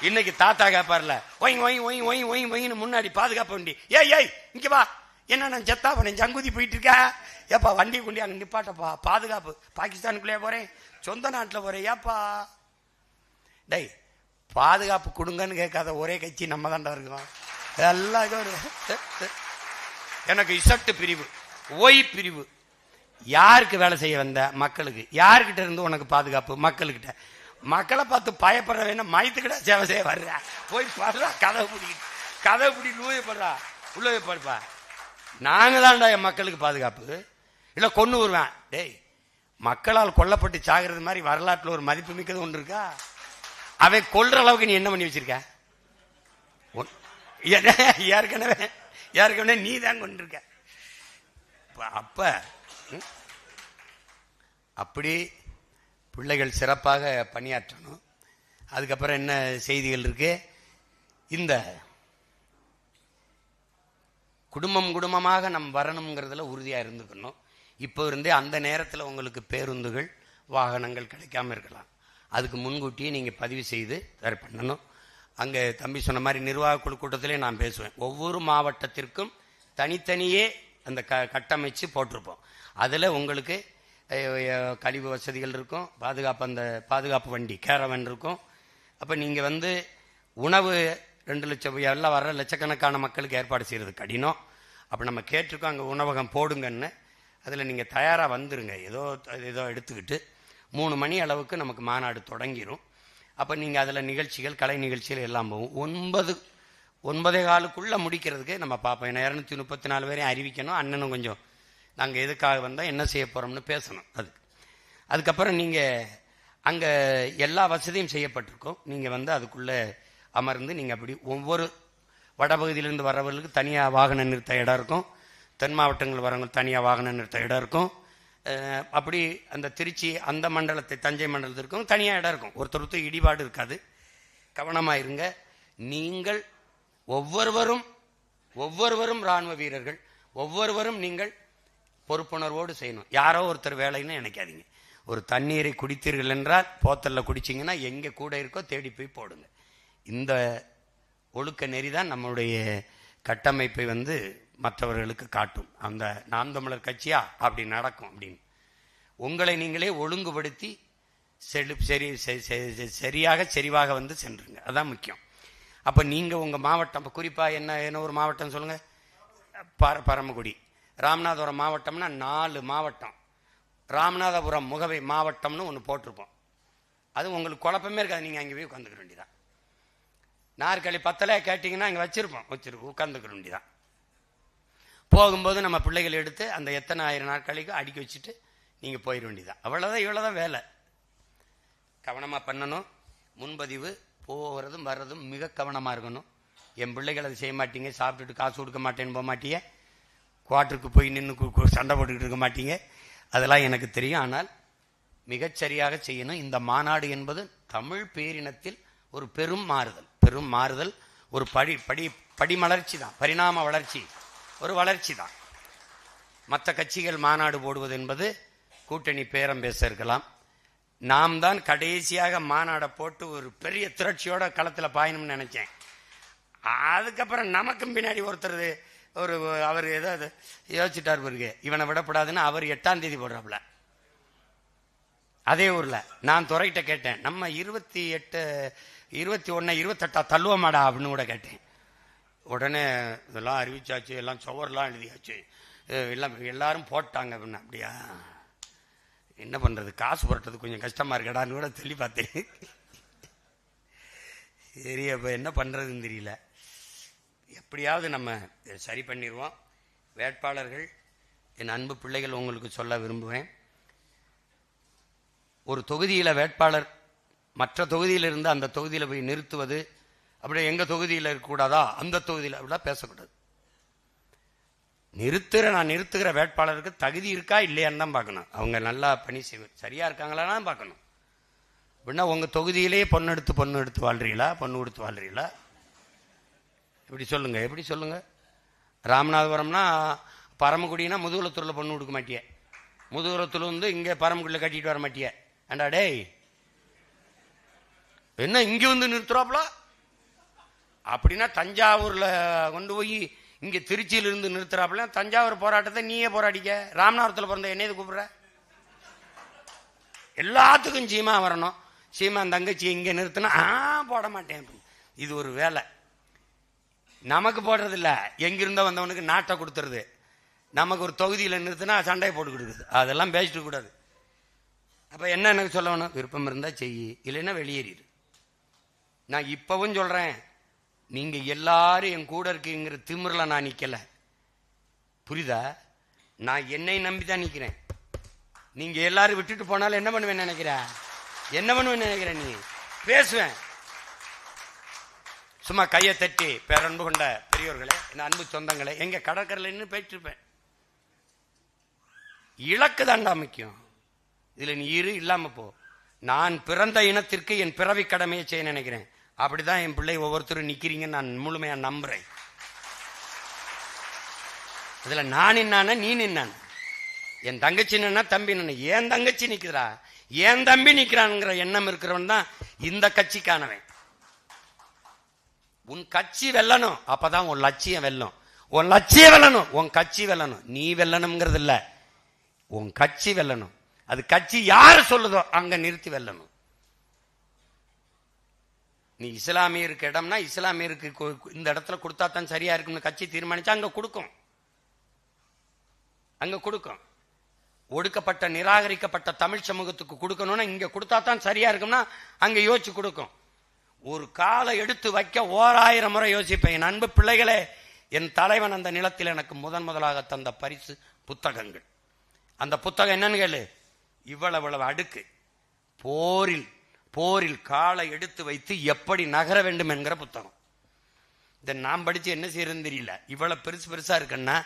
S1: இன்னைக்கு தாத்தா கேப்பார்ல, why why why why why ஒயின்னு முன்னாடி பாதுகாப்பு வண்டி, ஏய் ஏய் இங்க வா, என்ன நான் செத்தா போனேன் ஜங்குதி போயிட்டு இருக்கா, ஏப்பா வண்டி கொண்டி அங்க நிப்பாட்டப்பா, பாதுகாப்பு, பாகிஸ்தானுக்குள்ளே போறேன், சொந்த நாட்டில் போறேன், ஏப்பா டேய் பாதுகாப்பு கொடுங்கன்னு கேட்காத ஒரே கட்சி நம்ம தாண்டா இருக்கோம். எல்லாம் எனக்கு இசட்டு பிரிவு, ஒய் பிரிவு. யாருக்கு வேலை செய்ய வந்த? மக்களுக்கு. யாருக்கிட்ட இருந்து உனக்கு பாதுகாப்பு? மக்களுக்கிட்ட. மக்களை பார்த்து பயப்படுற வேணும், மயத்துக்கிட்ட சேவை செய்ய வர்ற, போய் படுறா, கதவை பிடி லூய படுறா, உள்ள படுப்பா. நாங்க தான்டா என் மக்களுக்கு பாதுகாப்பு. இல்லை கொண்டு வருவேன். டேய் மக்களால் கொல்லப்பட்டு சாகிறது மாதிரி வரலாற்றில் ஒரு மதிப்பு மிக்கது ஒன்று இருக்கா? அவன் கொல்ற அளவுக்கு நீ என்ன பண்ணி வச்சிருக்க? ஏற்கனவே நீ தான் கொண்டிருக்க. அப்ப அப்படி பிள்ளைகள் சிறப்பாக பணியாற்றணும். அதுக்கப்புறம் என்ன செய்திகள் இருக்கு? இந்த குடும்பமாக நம்ம வரணுங்கிறதுல உறுதியா இருந்துக்கணும். இப்போ இருந்தே அந்த நேரத்தில் உங்களுக்கு பேருந்துகள் வாகனங்கள் கிடைக்காம இருக்கலாம். அதுக்கு முன்கூட்டியே நீங்கள் பதிவு செய்து சரி பண்ணணும். அங்கே தம்பி சொன்ன மாதிரி நிர்வாக குழு கூட்டத்திலே நான் பேசுவேன். ஒவ்வொரு மாவட்டத்திற்கும் தனித்தனியே அந்த கட்டமைச்சு போட்டிருப்போம். அதில் உங்களுக்கு கழிவு வசதிகள் இருக்கும், அந்த பாதுகாப்பு வண்டி கேரவன் இருக்கும். அப்போ நீங்கள் உணவு 2 லட்சம் எல்லாம் வர லட்சக்கணக்கான மக்களுக்கு ஏற்பாடு செய்கிறது கடினம். அப்போ நம்ம கேட்டிருக்கோம் அங்கே உணவகம் போடுங்கன்னு. அதில் நீங்கள் தயாராக வந்துருங்க. ஏதோ எடுத்துக்கிட்டு 3 மணி அளவுக்கு நமக்கு மாநாடு தொடங்கிடும். அப்போ நீங்கள் அதில் நிகழ்ச்சிகள், கலை நிகழ்ச்சிகள் எல்லாம் போகும். 9:15 முடிக்கிறதுக்கு நம்ம பார்ப்போம். ஏன்னா 234 பேரையும் அறிவிக்கணும். அண்ணனும் கொஞ்சம் நாங்கள் எதுக்காக வந்தால் என்ன செய்ய போகிறோம்னு பேசணும். அதுக்கப்புறம் நீங்கள் அங்கே எல்லா வசதியும் செய்யப்பட்டிருக்கோம். நீங்கள் அதுக்குள்ளே அமர்ந்து நீங்கள் அப்படி ஒவ்வொரு வடபகுதியிலிருந்து வரவர்களுக்கு தனியாக வாகன நிறுத்த இடம் இருக்கும். தென் மாவட்டங்கள் வரவங்க தனியாக வாகன நிறுத்த இடம் இருக்கும். அப்படி அந்த திருச்சி அந்த மண்டலத்தை தஞ்சை மண்டலத்திற்கும் தனியாக இடம் இருக்கும். ஒருத்தருக்கு இடிபாடு இருக்காது. கவனமாக இருங்க. நீங்கள் ஒவ்வொருவரும் இராணுவ வீரர்கள், ஒவ்வொருவரும் நீங்கள் பொறுப்புணர்வோடு செய்யணும். யாரோ ஒருத்தர் வேலைன்னு நினைக்காதீங்க. ஒரு தண்ணீரை குடித்தீர்கள் என்றால் போத்தல்ல குடிச்சிங்கன்னா எங்கே கூட இருக்கோ தேடி போய் போடுங்க. இந்த ஒழுக்க நெறிதான் நம்மளுடைய கட்டமைப்பை மற்றவர்களுக்கு காட்டும். அந்த நாம் தமிழர் கட்சியா அப்படி நடக்கும் அப்படின்னு உங்களை நீங்களே ஒழுங்குபடுத்தி சரியாக செறிவாக சென்றுங்க. அதான் முக்கியம். அப்போ நீங்கள் உங்கள் மாவட்டம் குறிப்பாக என்ன ஒரு மாவட்டம் சொல்லுங்கள்? பரமக்குடி. ராமநாதபுரம் மாவட்டம்னா 4 மாவட்டம். ராமநாதபுரம் முகவை மாவட்டம்னு ஒன்று போட்டிருப்போம். அது உங்களுக்கு குழப்பமே இருக்காது. நீங்கள் அங்கே போய் உட்காந்துக்க வேண்டியதான். நாற்காலி 10 கேட்டிங்கன்னா அங்கே வச்சிருப்போம், உட்காந்துக்க வேண்டியதான். போகும்போது நம்ம பிள்ளைகள் எடுத்து அந்த எத்தனை 1000 நாற்காலிக்கு அடுக்கி வச்சுட்டு நீங்கள் போயிட வேண்டியதான். அவ்வளோதான், இவ்வளோதான் வேலை. கவனமாக பண்ணணும். முன்பதிவு போகிறதும் வர்றதும் மிக கவனமாக இருக்கணும். என் பிள்ளைகள் அதை செய்ய மாட்டீங்க. சாப்பிட்டுட்டு காசு கொடுக்க மாட்டேன்னு போக மாட்டீங்க. குவார்ட்டருக்கு போய் நின்று சண்டை போட்டுக்கிட்டு இருக்க மாட்டீங்க. அதெல்லாம் எனக்கு தெரியும். ஆனால் மிகச்சரியாக செய்யணும். இந்த மாநாடு என்பது தமிழ் பேரினத்தில் ஒரு பெரும் மாறுதல், ஒரு படிமலர்ச்சி தான், பரிணாம வளர்ச்சி, ஒரு வளர்ச்சி தான். மற்ற கட்சிகள் மாநாடு போடுவது என்பது கூட்டணி பேரம் பேச இருக்கலாம். நாம் தான் கடைசியாக மாநாடை போட்டு ஒரு பெரிய திரட்சியோட களத்தில் பாயணும்னு நினைச்சேன். அதுக்கப்புறம் நமக்கும் பின்னாடி ஒருத்தர் அவர் ஏதாவது யோசிச்சுட்டார் பிறகு இவனை விடப்படாதுன்னு அவர் 8ஆம் தேதி போடுறாப்புல. அதே ஊர்ல நான் துறைகிட்ட கேட்டேன், நம்ம 28, 21, 28 தள்ளுவமாடா அப்படின்னு கூட கேட்டேன். உடனே இதெல்லாம் அறிவிச்சாச்சு, எல்லாம் சுவர்லாம் எழுதியாச்சு, எல்லாரும் போட்டாங்க அப்படின்னு. அப்படியா, என்ன பண்றது, காசு புரட்டுறது கொஞ்சம் கஷ்டமா இருக்கடான்னு கூட சொல்லி பார்த்தேன். சரி, அப்ப என்ன பண்றதுன்னு தெரியல. எப்படியாவது நம்ம சரி பண்ணிடுவோம். வேட்பாளர்கள், என் அன்பு பிள்ளைகள், உங்களுக்கு சொல்ல விரும்புவேன். ஒரு தொகுதியில் வேட்பாளர் மற்ற தொகுதியிலிருந்து அந்த தொகுதியில் போய் நிறுத்துவது, அப்படியே எங்க தொகுதியில் இருக்கக்கூடாதா அந்த தொகுதியில் அப்படிலாம் பேசக்கூடாது. நான் நிறுத்துகிற வேட்பாளருக்கு தகுதி இருக்கா இல்லையான்னு தான் பார்க்கணும். அவங்க நல்லா பணி சரியா இருக்காங்களான்னு பார்க்கணும். அப்படின்னா உங்க தொகுதியிலேயே பொண்ணு எடுத்து வாழ்றீங்களா, பொண்ணு கொடுத்து வாழ்றீங்களா? எப்படி சொல்லுங்க. ராமநாதபுரம்னா பரமக்குடினா முதுகுளத்தூரில் பொண்ணு கொடுக்க மாட்டிய, முதுகுளத்தூர் இங்கே பரமக்குடியில் கட்டிட்டு வர மாட்டிய. ஏண்டா டேய், என்ன இங்கே நிறுத்துறாப்ல, அப்படின்னா தஞ்சாவூர்ல கொண்டு போய் இங்க திருச்சியில இருந்து நிறுத்துறாப்புல, தஞ்சாவூர் போராட்டத்தை நீயே போராடிக்க. ராமநாதத்துல பிறந்த என்ன இது கூப்பிடுற? எல்லாத்துக்கும் சீமா வரணும். சீமா தங்கச்சி இங்க நிறுத்தினா போட மாட்டேன். இது ஒரு வேலை. நமக்கு போடுறது இல்ல, எங்கிருந்தோ வந்தவனுக்கு நாட்டை கொடுத்துருது. நமக்கு ஒரு தொகுதியில் நிறுத்தினா சண்டையை போட்டு கொடுக்குது. அதெல்லாம் பேசிட்டு கூடாது. அப்ப என்ன எனக்கு சொல்லணும்? விருப்பம் இருந்தா செய்யி, இல்லைன்னா வெளியேறிடு. நான் இப்பவும் சொல்றேன், நீங்க எல்லாரும் என் கூட இருக்கீங்கிற திமிரில் நான் நிக்கல, புரியுதா? நான் என்னை நம்பிதான் நிக்கிறேன். நீங்க எல்லாரும் விட்டுட்டு போனாலும் என்ன பண்ணுவேன்னு நினைக்கிற? என்ன பண்ணுவேன்னு நினைக்கிற? நீ பேசுவேன் சும்மா கையை தட்டி, பேரன்பு கொண்ட பெரியோர்களே, இந்த அன்பு சொந்தங்களே, எங்க கடற்கரையில் இன்னும் பேசிருப்பேன். இலக்கு தாண்டா முக்கியம். இதுல நீ இரு, இல்லாம போ. நான் பிறந்த இனத்திற்கு என் பிறவி கடமையை செய்ய நினைக்கிறேன். அப்படிதான் என் பிள்ளை ஒவ்வொருத்தரும் நிக்கிறீங்கன்னு நான் முழுமையா நம்புறேன். இதுல நான் நின்னான நீ நின்னான, என் தங்கச்சி நின்னா தம்பி நின்ன, ஏன் தங்கச்சி நிக்கிறா, ஏன் தம்பி நிக்கிறான்ங்கிற எண்ணம் இருக்கிறவன் தான் இந்த கட்சிக்கானவன். உன் கட்சி வெல்லணும், அப்பதான் உன் லட்சியம் வெல்லும். உன் லட்சியம் வெல்லணும், உன் கட்சி வெல்லணும். நீ வெல்லணுங்கிறது இல்ல, உன் கட்சி வெல்லணும். அது கட்சி யாரு சொல்லுதோ அங்க நிறுத்தி வெல்லணும். நீ இஸ்லாமியருக்கு இடம்னா இஸ்லாமியருக்கு இந்த இடத்துல கொடுத்தா தான் சரியா இருக்கும்னு கட்சி தீர்மானிச்சா அங்க கொடுக்கும். அங்க கொடுக்கும். ஒடுக்கப்பட்ட நிராகரிக்கப்பட்ட தமிழ் சமூகத்துக்கு கொடுக்கணும்னா இங்க கொடுத்தா தான் சரியா இருக்கும்னா அங்க யோசிச்சு கொடுக்கும். ஒரு காலை எடுத்து வைக்க 1000 முறை யோசிப்பேன். என் அன்பு பிள்ளைகளே, என் தலைவன் அந்த நிலத்தில் எனக்கு முதலாக தந்த பரிசு புத்தகங்கள். அந்த புத்தகம் என்னன்னு கேளு, இவ்வளவு அடுக்கு. போரில் காலை எடுத்து வைத்து எப்படி நகர வேண்டும் என்கிற புத்தகம். இதை நான் படிச்சு என்ன செய்யறதுன்னு தெரியல. இவ்வளவு பெருசா இருக்குன்னா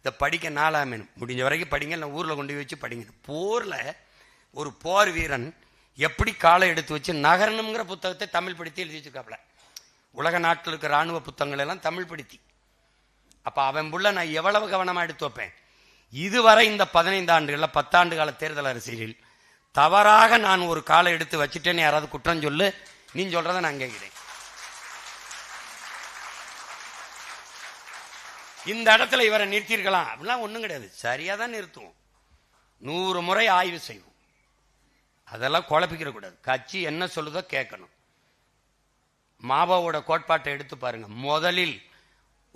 S1: இதை படிக்க நாளாமே, முடிஞ்ச வரைக்கும் படிங்க, இல்லை ஊர்ல கொண்டு வச்சு படிங்க. போர்ல ஒரு போர் வீரன் எப்படி காலை எடுத்து வச்சு நகரணுங்கிற புத்தகத்தை தமிழ் படுத்தி எழுதி வச்சிருக்காப்ல. உலக நாட்டில் இருக்கிற ராணுவ புத்தகங்கள் எல்லாம் தமிழ் படுத்தி. அப்ப அவன் புள்ள நான் எவ்வளவு கவனமா எடுத்து வைப்பேன். இதுவரை இந்த 15 ஆண்டுகள்ல 10 ஆண்டு கால தேர்தல் அரசியலில் தவறாக நான் ஒரு காலை எடுத்து வச்சுட்டேன்னு யாராவது குற்றம் சொல்லு, நீ சொல்றத நான் கேட்கிறேன். இந்த இடத்துல இவரை நிறுத்திருக்கலாம் அப்படிலாம் ஒண்ணும் கிடையாது. சரியாதான் நிறுத்துவோம். 100 முறை ஆய்வு செய்வோம். அதெல்லாம் குழப்பிக்கிற கூடாது. கட்சி என்ன சொல்லுதோ கேட்கணும். மாவோட கோட்பாட்டை எடுத்து பாருங்க. முதலில்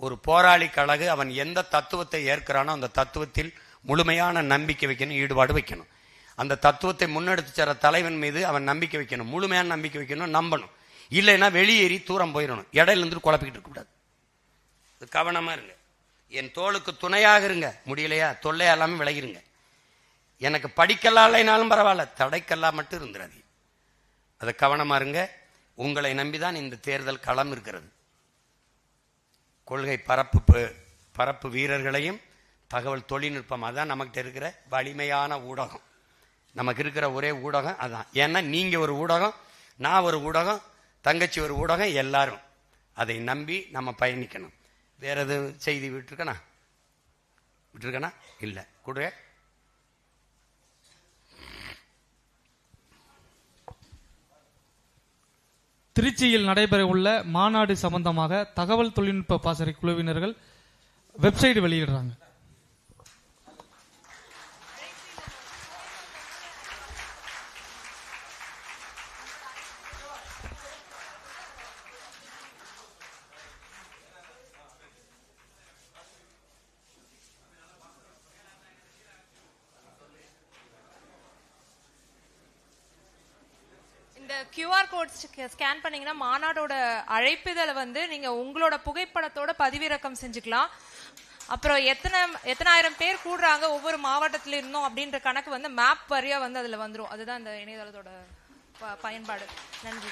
S1: ஒரு போராளி கழகு அவன் எந்த தத்துவத்தை ஏற்கிறானோ அந்த தத்துவத்தில் முழுமையான நம்பிக்கை வைக்கணும், ஈடுபாடு வைக்கணும். அந்த தத்துவத்தை முன்னெடுத்து சென்ற தலைவன் மீது அவன் நம்பிக்கை வைக்கணும், முழுமையான நம்பிக்கை வைக்கணும், நம்பணும். இல்லைன்னா வெளியேறி தூரம் போயிடணும். இடையில இருந்து குழப்பிக்கிட்டு இருக்க கூடாது. கவனமா இருங்க. என் தோளுக்கு துணையாக இருங்க. முடியலையா தொல்லையா எல்லாமே விலகிருங்க. எனக்கு படிக்கலாம் இல்லைனாலும் பரவாயில்ல, தடைக்கல்லாம் மட்டும் இருந்துடாது. அதை கவனமா இருங்க. உங்களை நம்பிதான் இந்த தேர்தல் களம் இருக்கிறது. கொள்கை பரப்பு வீரர்களையும் தகவல் தொழில்நுட்பம் அதான் நமக்கு இருக்கிற வலிமையான ஊடகம். நமக்கு இருக்கிற ஒரே ஊடகம் அதான். ஏன்னா நீங்க ஒரு ஊடகம், நான் ஒரு ஊடகம், தங்கச்சி ஒரு ஊடகம், எல்லாரும் அதை நம்பி நம்ம பயணிக்கணும். வேற எது செய்தி விட்டுருக்கனா இல்ல கூட.
S2: திருச்சியில் நடைபெற உள்ள மாநாடு சம்பந்தமாக தகவல் தொழில்நுட்ப பாசறை குழுவினர்கள் வெப்சைட் வெளியிடுறாங்க.
S3: QR கோட் ஸ்கேன் பண்ணீங்கன்னா மாநாடோட அழைப்பிதழை நீங்க உங்களோட புகைப்படத்தோட பதிவிறக்கம் செஞ்சுக்கலாம். அப்புறம் எத்தனாயிரம் பேர் கூடுறாங்க ஒவ்வொரு மாவட்டத்தில இருந்தும் அப்படின்ற கணக்கு மேப் வரியா அதுல வந்துரும். அதுதான் இந்த இணையதளத்தோட பயன்பாடு. நன்றி.